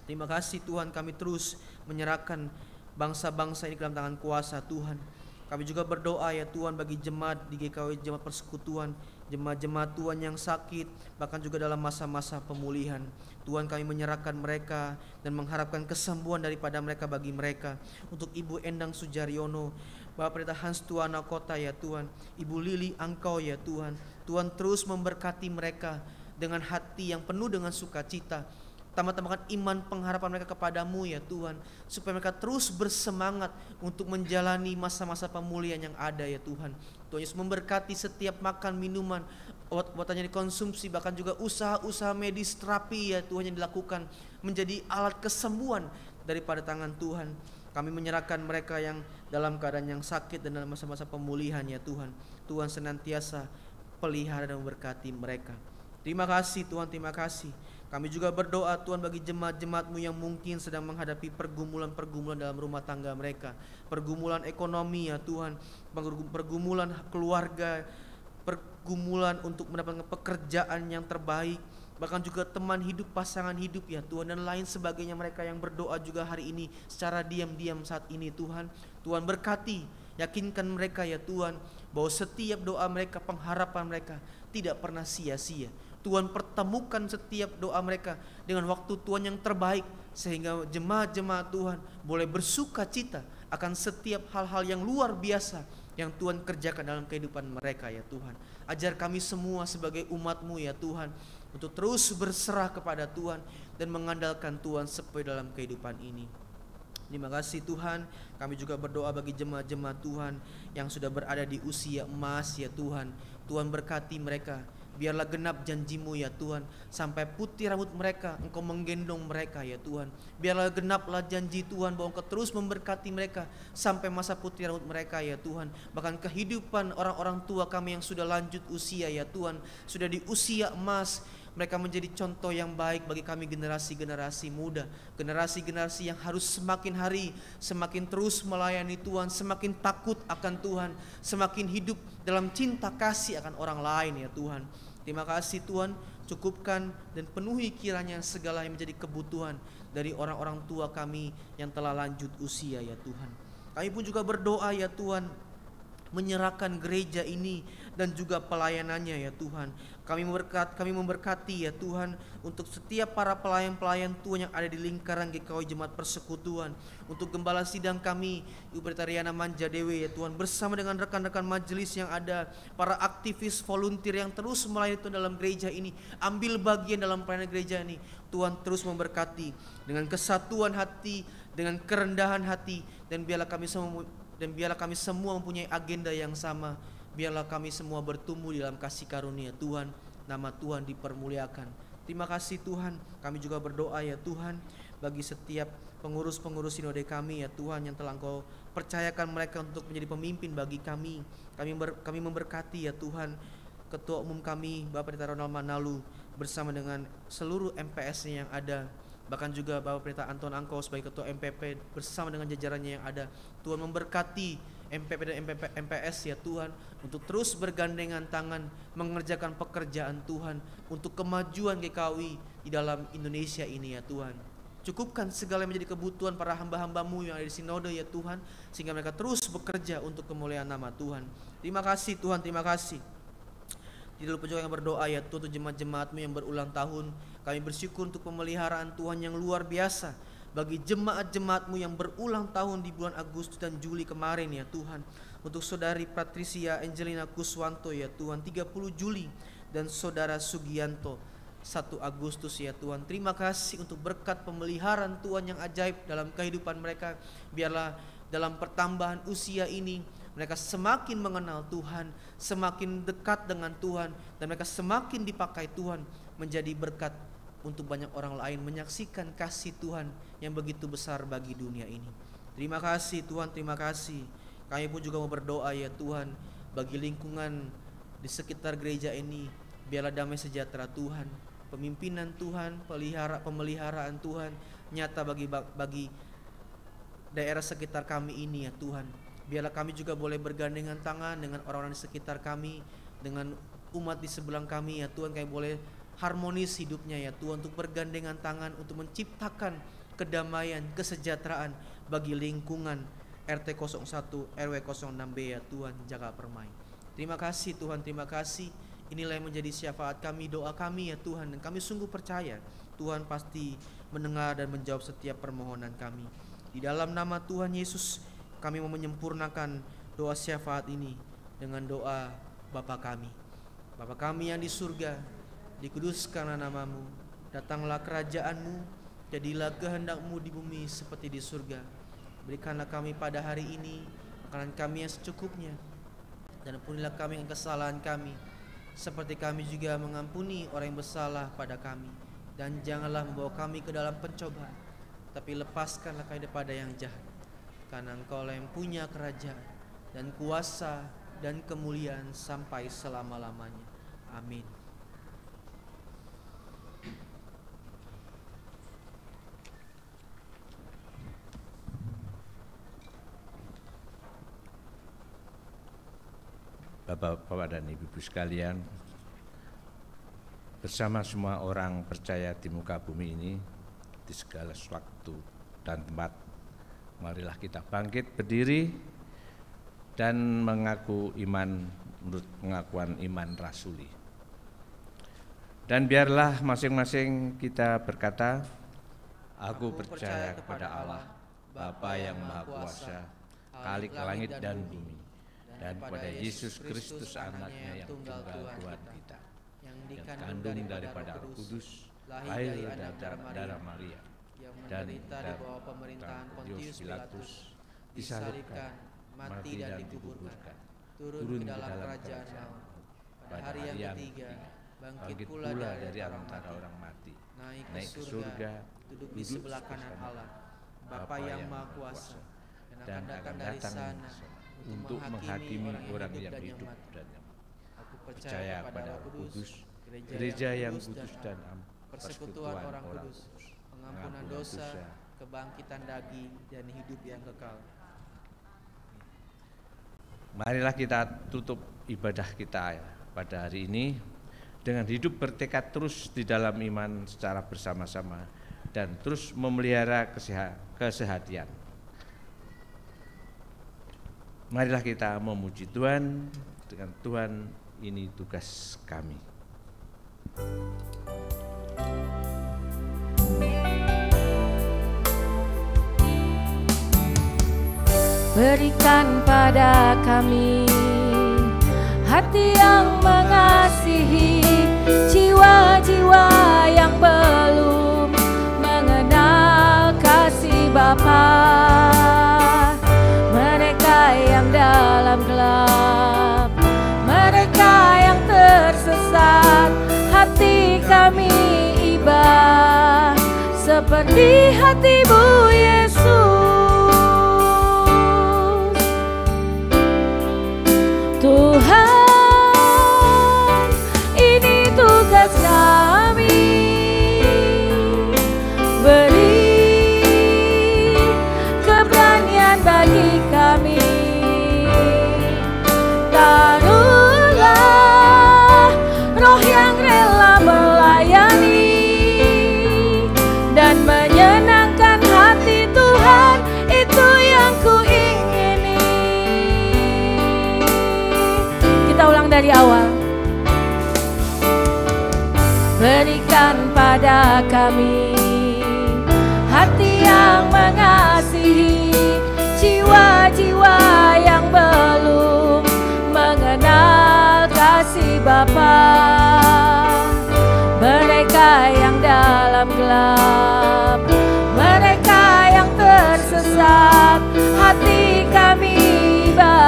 Terima kasih Tuhan, kami terus menyerahkan bangsa-bangsa ini ke dalam tangan kuasa Tuhan. Kami juga berdoa ya Tuhan bagi jemaat di GKW, jemaat persekutuan jemaat-jemaat Tuhan yang sakit, bahkan juga dalam masa-masa pemulihan. Tuhan, kami menyerahkan mereka dan mengharapkan kesembuhan daripada mereka bagi mereka. Untuk Ibu Endang Sujaryono, Bapak Pendeta Hans Tuana Kota ya Tuhan, Ibu Lili Angkau ya Tuhan. Tuhan terus memberkati mereka dengan hati yang penuh dengan sukacita. Tambah-tambahkan iman pengharapan mereka kepadamu ya Tuhan, supaya mereka terus bersemangat untuk menjalani masa-masa pemulihan yang ada ya Tuhan. Tuhan Yesus memberkati setiap makan minuman, obat-obatan yang dikonsumsi, bahkan juga usaha-usaha medis terapi ya Tuhan yang dilakukan menjadi alat kesembuhan daripada tangan Tuhan. Kami menyerahkan mereka yang dalam keadaan yang sakit dan dalam masa-masa pemulihan ya Tuhan. Tuhan senantiasa pelihara dan memberkati mereka. Terima kasih Tuhan, terima kasih. Kami juga berdoa Tuhan bagi jemaat-jemaat-Mu yang mungkin sedang menghadapi pergumulan-pergumulan dalam rumah tangga mereka, pergumulan ekonomi ya Tuhan, pergumulan keluarga, pergumulan untuk mendapatkan pekerjaan yang terbaik, bahkan juga teman hidup, pasangan hidup ya Tuhan, dan lain sebagainya. Mereka yang berdoa juga hari ini secara diam-diam saat ini Tuhan. Tuhan berkati, yakinkan mereka ya Tuhan, bahwa setiap doa mereka, pengharapan mereka tidak pernah sia-sia. Tuhan pertemukan setiap doa mereka dengan waktu Tuhan yang terbaik, sehingga jemaat-jemaat Tuhan boleh bersuka cita akan setiap hal-hal yang luar biasa yang Tuhan kerjakan dalam kehidupan mereka ya Tuhan. Ajar kami semua sebagai umat-Mu ya Tuhan, untuk terus berserah kepada Tuhan dan mengandalkan Tuhan sepenuhnya dalam kehidupan ini. Terima kasih Tuhan. Kami juga berdoa bagi jemaat-jemaat Tuhan yang sudah berada di usia emas ya Tuhan. Tuhan berkati mereka. Biarlah genap janji-Mu ya Tuhan, sampai putih rambut mereka Engkau menggendong mereka ya Tuhan. Biarlah genaplah janji Tuhan bahwa Engkau terus memberkati mereka sampai masa putih rambut mereka ya Tuhan. Bahkan kehidupan orang-orang tua kami yang sudah lanjut usia ya Tuhan, sudah di usia emas, mereka menjadi contoh yang baik bagi kami generasi-generasi muda, generasi-generasi yang harus semakin hari semakin terus melayani Tuhan, semakin takut akan Tuhan, semakin hidup dalam cinta kasih akan orang lain ya Tuhan. Terima kasih Tuhan, cukupkan dan penuhi kiranya segala yang menjadi kebutuhan dari orang-orang tua kami yang telah lanjut usia ya Tuhan. Kami pun juga berdoa ya Tuhan, menyerahkan gereja ini dan juga pelayanannya ya Tuhan. Kami memberkati ya Tuhan untuk setiap para pelayan-pelayan Tuhan yang ada di lingkaran GKI Jemaat Persekutuan, untuk gembala sidang kami Ibu Pendeta Riana Manjadewe ya Tuhan, bersama dengan rekan-rekan majelis yang ada, para aktivis volunteer yang terus melayani Tuhan dalam gereja ini, ambil bagian dalam pelayanan gereja ini. Tuhan terus memberkati dengan kesatuan hati, dengan kerendahan hati, dan biarlah kami semua mempunyai agenda yang sama. Biarlah kami semua bertumbuh di dalam kasih karunia Tuhan, nama Tuhan dipermuliakan. Terima kasih Tuhan. Kami juga berdoa ya Tuhan bagi setiap pengurus-pengurus sinode kami ya Tuhan, yang telah Engkau percayakan mereka untuk menjadi pemimpin bagi kami. Kami memberkati ya Tuhan Ketua Umum kami Bapak Pendeta Ronald Manalu bersama dengan seluruh MPS-nya yang ada, bahkan juga Bapak Pendeta Anton Angkau sebagai Ketua MPP bersama dengan jajarannya yang ada. Tuhan memberkati MPP dan MPS ya Tuhan, untuk terus bergandengan tangan mengerjakan pekerjaan Tuhan untuk kemajuan GKI di dalam Indonesia ini ya Tuhan. Cukupkan segala yang menjadi kebutuhan para hamba-hamba-Mu yang ada di sinode ya Tuhan, sehingga mereka terus bekerja untuk kemuliaan nama Tuhan. Terima kasih Tuhan, terima kasih. Di dalam juga yang berdoa ya Tuhan, untuk jemaat-jemaat-Mu yang berulang tahun, kami bersyukur untuk pemeliharaan Tuhan yang luar biasa bagi jemaat-jemaat-Mu yang berulang tahun di bulan Agustus dan Juli kemarin ya Tuhan. Untuk Saudari Patricia Angelina Kuswanto ya Tuhan 30 Juli, dan Saudara Sugianto 1 Agustus ya Tuhan. Terima kasih untuk berkat pemeliharaan Tuhan yang ajaib dalam kehidupan mereka. Biarlah dalam pertambahan usia ini mereka semakin mengenal Tuhan, semakin dekat dengan Tuhan, dan mereka semakin dipakai Tuhan menjadi berkat untuk banyak orang lain menyaksikan kasih Tuhan yang begitu besar bagi dunia ini. Terima kasih Tuhan, terima kasih. Kami pun juga mau berdoa ya Tuhan bagi lingkungan di sekitar gereja ini. Biarlah damai sejahtera Tuhan, pemimpinan Tuhan, pemeliharaan Tuhan nyata bagi daerah sekitar kami ini ya Tuhan. Biarlah kami juga boleh bergandengan tangan dengan orang-orang di sekitar kami, dengan umat di sebelah kami ya Tuhan. Kami boleh harmonis hidupnya ya Tuhan, untuk bergandengan tangan untuk menciptakan kedamaian, kesejahteraan bagi lingkungan RT 01 RW 06B ya Tuhan, Jakarta Permai. Terima kasih Tuhan, terima kasih. Inilah yang menjadi syafaat kami, doa kami ya Tuhan. Dan kami sungguh percaya Tuhan pasti mendengar dan menjawab setiap permohonan kami. Di dalam nama Tuhan Yesus kami mau menyempurnakan doa syafaat ini dengan doa Bapa kami. Bapa kami yang di surga, dikuduskanlah namamu, datanglah kerajaanmu, jadilah kehendak-mu di bumi seperti di surga. Berikanlah kami pada hari ini makanan kami yang secukupnya, dan ampunilah kami yang kesalahan kami, seperti kami juga mengampuni orang yang bersalah pada kami. Dan janganlah membawa kami ke dalam pencobaan, tapi lepaskanlah kami daripada yang jahat. Karena Engkau yang punya kerajaan dan kuasa dan kemuliaan sampai selama-lamanya. Amin. Bapak-bapak dan ibu-ibu sekalian, bersama semua orang percaya di muka bumi ini, di segala waktu dan tempat, marilah kita bangkit berdiri dan mengaku iman menurut pengakuan iman rasuli. Dan biarlah masing-masing kita berkata, aku percaya kepada Allah, Bapa yang Maha Kuasa, Khalik langit dan bumi, dan pada Yesus Kristus anaknya yang tunggal Tuhan kita, yang dikandung daripada Roh Kudus, lahir dari darah Maria, dan menderita di bawah pemerintahan Pontius Pilatus, disalibkan, mati dan dikuburkan, turun ke dalam kerajaan maut, pada hari yang ketiga bangkit pula dari antara orang mati, naik ke surga, duduk di sebelah kanan Allah, Bapa yang Maha Kuasa, dan akan datang dari sana untuk menghakimi orang yang hidup dan yang mati. Aku percaya pada Roh Kudus, gereja yang kudus dan persekutuan orang kudus, pengampunan dosa, kebangkitan daging, dan hidup yang kekal. Marilah kita tutup ibadah kita pada hari ini dengan hidup bertekad terus di dalam iman secara bersama-sama dan terus memelihara kesehatian. Marilah kita memuji Tuhan dengan Tuhan ini tugas kami. Berikan pada kami hati yang mengasihi jiwa-jiwa yang belum mengenal kasih Bapa. Mereka yang dalam gelap, mereka yang tersesat, hati kami iba seperti hati-Mu Yesus. Tuhan, ini tugas kami, beri keberanian bagi kami. Taruhlah roh yang rela melayani dan menyenangkan hati Tuhan, itu yang kuingini. Kita ulang dari awal. Berikan pada kami hati yang mengasihi jiwa-jiwa yang belum mengenal kasih Bapa. Mereka yang dalam gelap, mereka yang tersesat, hati kami iba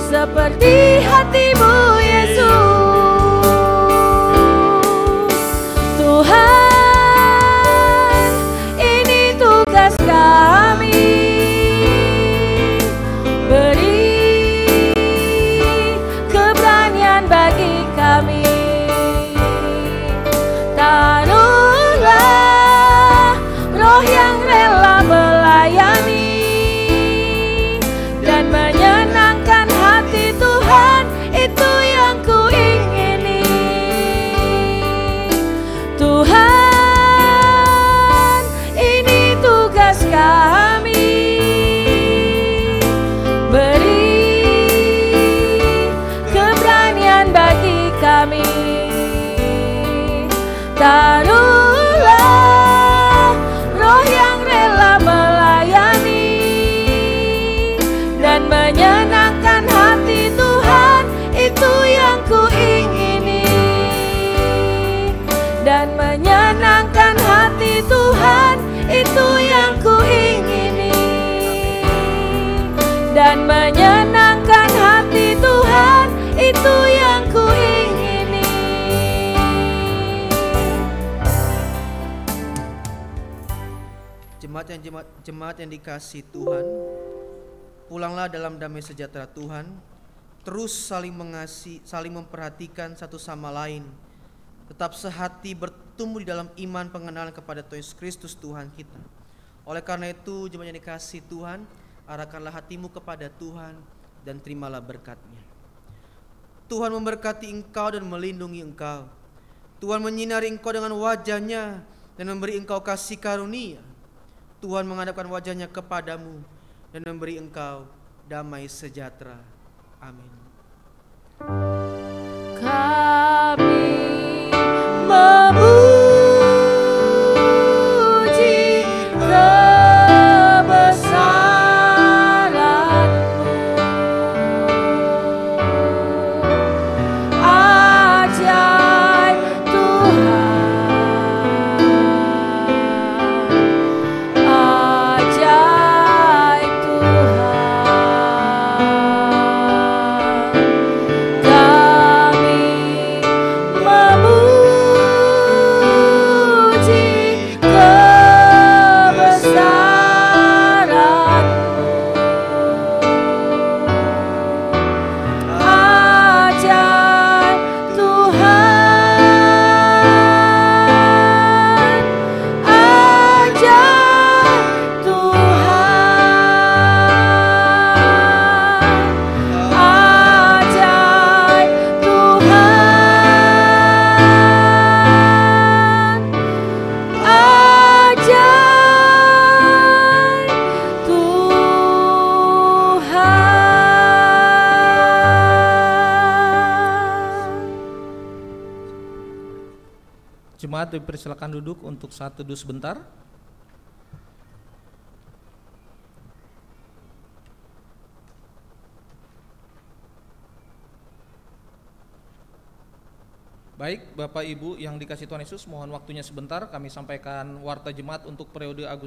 seperti hati-Mu Yesus. Tuhan, ini tugas kami, beri keberanian bagi kami. Taruhlah roh yang rela melayani dan menyenangkan hati Tuhan, itu yang Taruhlah roh yang rela melayani dan menyenangkan hati Tuhan, itu yang kuingini. Dan menyenangkan hati Tuhan, itu yang kuingini. Dan menyenangkan hati Tuhan, itu yang kuingini. Jemaat yang dikasihi Tuhan, pulanglah dalam damai sejahtera Tuhan. Terus saling mengasihi, saling memperhatikan satu sama lain. Tetap sehati, bertumbuh di dalam iman pengenalan kepada Tuhan Yesus Kristus Tuhan kita. Oleh karena itu, jemaat yang dikasihi Tuhan, arahkanlah hatimu kepada Tuhan dan terimalah berkat-Nya. Tuhan memberkati engkau dan melindungi engkau. Tuhan menyinari engkau dengan wajah-Nya dan memberi engkau kasih karunia. Tuhan menghadapkan wajah-Nya kepadamu dan memberi engkau damai sejahtera. Amin. Kami memuji kebesaran-Mu, ajaib Tuhan, ajaib Tuhan. Kami memuji kebesaran-Mu, ajaib Tuhan, ajaib Tuhan, ajaib Tuhan, ajaib Tuhan. Jemaat dipersilakan duduk untuk saat teduh sebentar. Baik, Bapak Ibu yang dikasihi Tuhan Yesus, mohon waktunya sebentar kami sampaikan warta jemaat untuk periode 4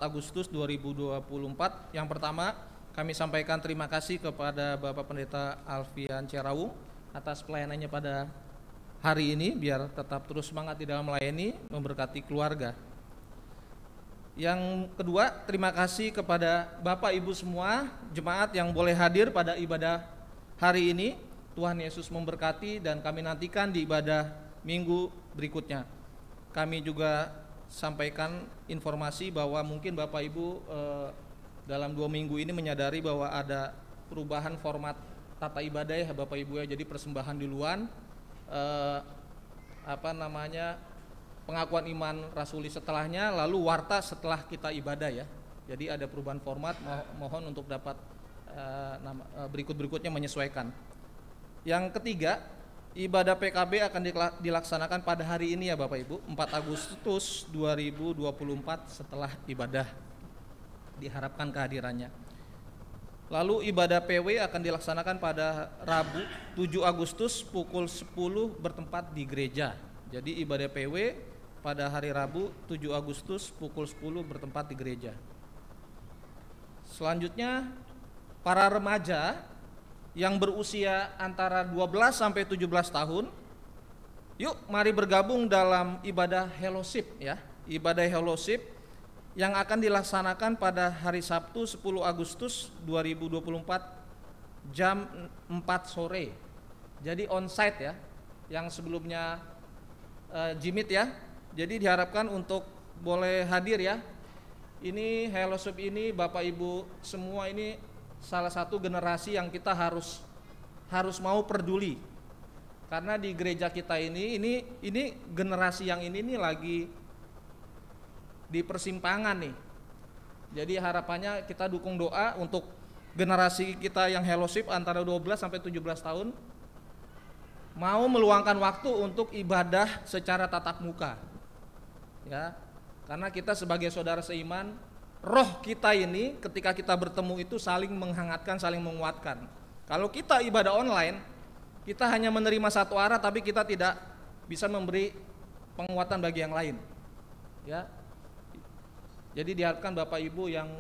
Agustus 2024. Yang pertama, kami sampaikan terima kasih kepada Bapak Pendeta Alfian Cerawung atas pelayanannya pada hari ini, biar tetap terus semangat di dalam melayani, memberkati keluarga. Yang kedua, terima kasih kepada Bapak Ibu semua jemaat yang boleh hadir pada ibadah hari ini. Tuhan Yesus memberkati dan kami nantikan di ibadah minggu berikutnya. Kami juga sampaikan informasi bahwa mungkin Bapak Ibu dalam 2 minggu ini menyadari bahwa ada perubahan format tata ibadah ya Bapak Ibu ya. Jadi persembahan duluan, pengakuan iman rasuli setelahnya, lalu warta setelah kita ibadah ya. Jadi ada perubahan format, mohon untuk dapat berikut-berikutnya menyesuaikan. Yang ketiga, ibadah PKB akan dilaksanakan pada hari ini ya Bapak Ibu, 4 Agustus 2024 setelah ibadah, diharapkan kehadirannya. Lalu ibadah PW akan dilaksanakan pada Rabu 7 Agustus pukul 10 bertempat di gereja. Jadi ibadah PW pada hari Rabu 7 Agustus pukul 10 bertempat di gereja. Selanjutnya, para remaja yang berusia antara 12 sampai 17 tahun, yuk mari bergabung dalam ibadah fellowship ya. Ibadah fellowship yang akan dilaksanakan pada hari Sabtu 10 Agustus 2024 jam 4 sore. Jadi onsite ya, yang sebelumnya Jimit ya. Jadi diharapkan untuk boleh hadir ya. Ini fellowship ini Bapak Ibu semua ini salah satu generasi yang kita harus mau peduli. Karena di gereja kita ini generasi yang ini lagi di persimpangan nih. Jadi harapannya kita dukung doa untuk generasi kita yang fellowship antara 12 sampai 17 tahun. mau meluangkan waktu untuk ibadah secara tatap muka. Ya. Karena kita sebagai saudara seiman, roh kita ini ketika kita bertemu itu saling menghangatkan, saling menguatkan. Kalau kita ibadah online, kita hanya menerima satu arah tapi kita tidak bisa memberi penguatan bagi yang lain. Ya. Jadi diharapkan Bapak Ibu yang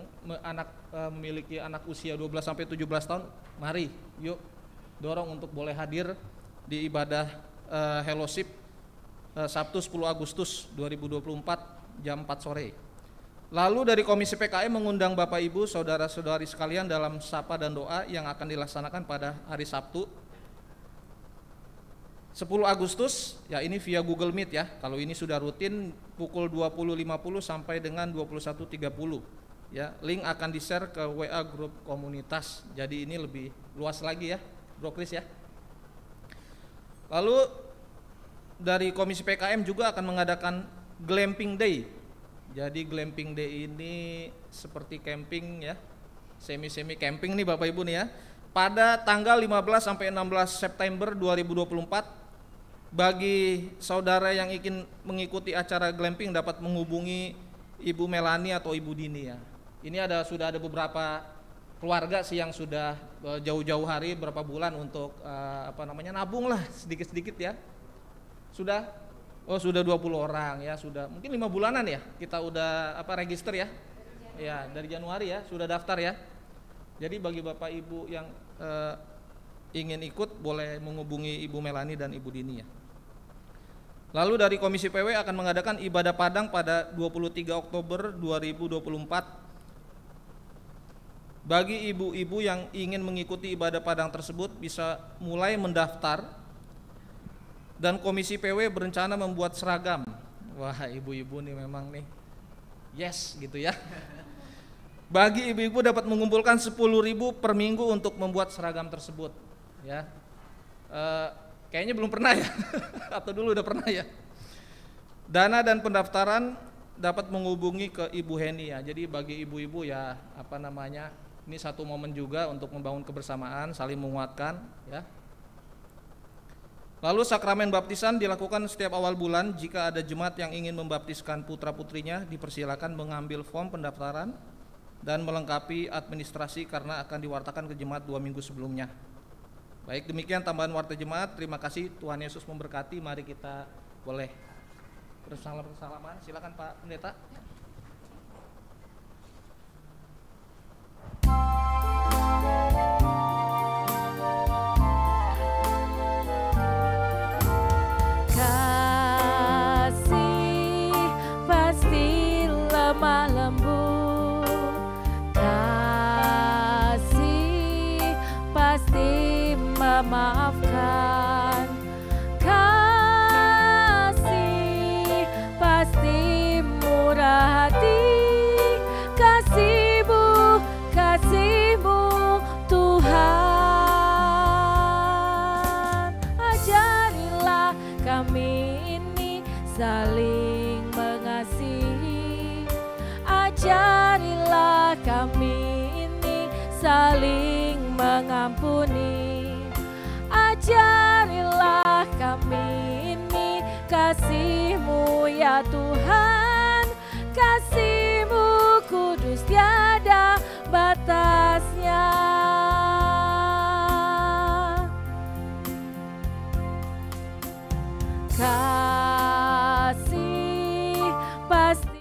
memiliki anak usia 12 sampai 17 tahun, mari yuk dorong untuk boleh hadir di ibadah fellowship Sabtu 10 Agustus 2024 jam 4 sore. Lalu dari Komisi PKM mengundang Bapak Ibu, saudara-saudari sekalian dalam sapa dan doa yang akan dilaksanakan pada hari Sabtu 10 Agustus, ya ini via Google Meet ya. Kalau ini sudah rutin pukul 20.50 sampai dengan 21.30. Ya, link akan di-share ke WA grup komunitas. Jadi ini lebih luas lagi ya, Bro Kris ya. Lalu dari Komisi PKM juga akan mengadakan Glamping Day. Jadi Glamping Day ini seperti camping ya, semi camping nih Bapak Ibu nih ya. Pada tanggal 15 sampai 16 September 2024, bagi saudara yang ingin mengikuti acara glamping dapat menghubungi Ibu Melani atau Ibu Dini ya. Ini sudah ada beberapa keluarga sih yang sudah jauh-jauh hari berapa bulan untuk nabung lah sedikit-sedikit ya. Sudah 20 orang ya, sudah mungkin 5 bulanan ya kita udah register ya. Ya, dari Januari ya sudah daftar ya. Jadi bagi Bapak Ibu yang ingin ikut boleh menghubungi Ibu Melani dan Ibu Dini ya. Lalu dari Komisi PW akan mengadakan ibadah Padang pada 23 Oktober 2024. Bagi ibu-ibu yang ingin mengikuti ibadah Padang tersebut bisa mulai mendaftar, dan Komisi PW berencana membuat seragam. Wah, ibu-ibu nih memang nih yes gitu ya. Bagi ibu-ibu dapat mengumpulkan 10.000 per minggu untuk membuat seragam tersebut ya. Kayaknya belum pernah ya atau dulu udah pernah ya. Dana dan pendaftaran dapat menghubungi ke Ibu Heni ya. Jadi bagi ibu-ibu ya ini satu momen juga untuk membangun kebersamaan, saling menguatkan ya. Lalu sakramen baptisan dilakukan setiap awal bulan. Jika ada jemaat yang ingin membaptiskan putra-putrinya, dipersilakan mengambil form pendaftaran dan melengkapi administrasi karena akan diwartakan ke jemaat 2 minggu sebelumnya. Baik, demikian tambahan warta jemaat. Terima kasih, Tuhan Yesus memberkati. Mari kita boleh bersalaman. Silakan Pak Pendeta. Kasih pasti lemah lembut, kasih pasti memaafkan, kasih pasti murah hati, kasih-Mu Tuhan. Ajarilah kami ini saling mengasihi, ajarilah kami ini saling mengampuni, ajarilah kami ini kasih-Mu ya Tuhan, kasih-Mu kudus tiada batasnya. Kasih pasti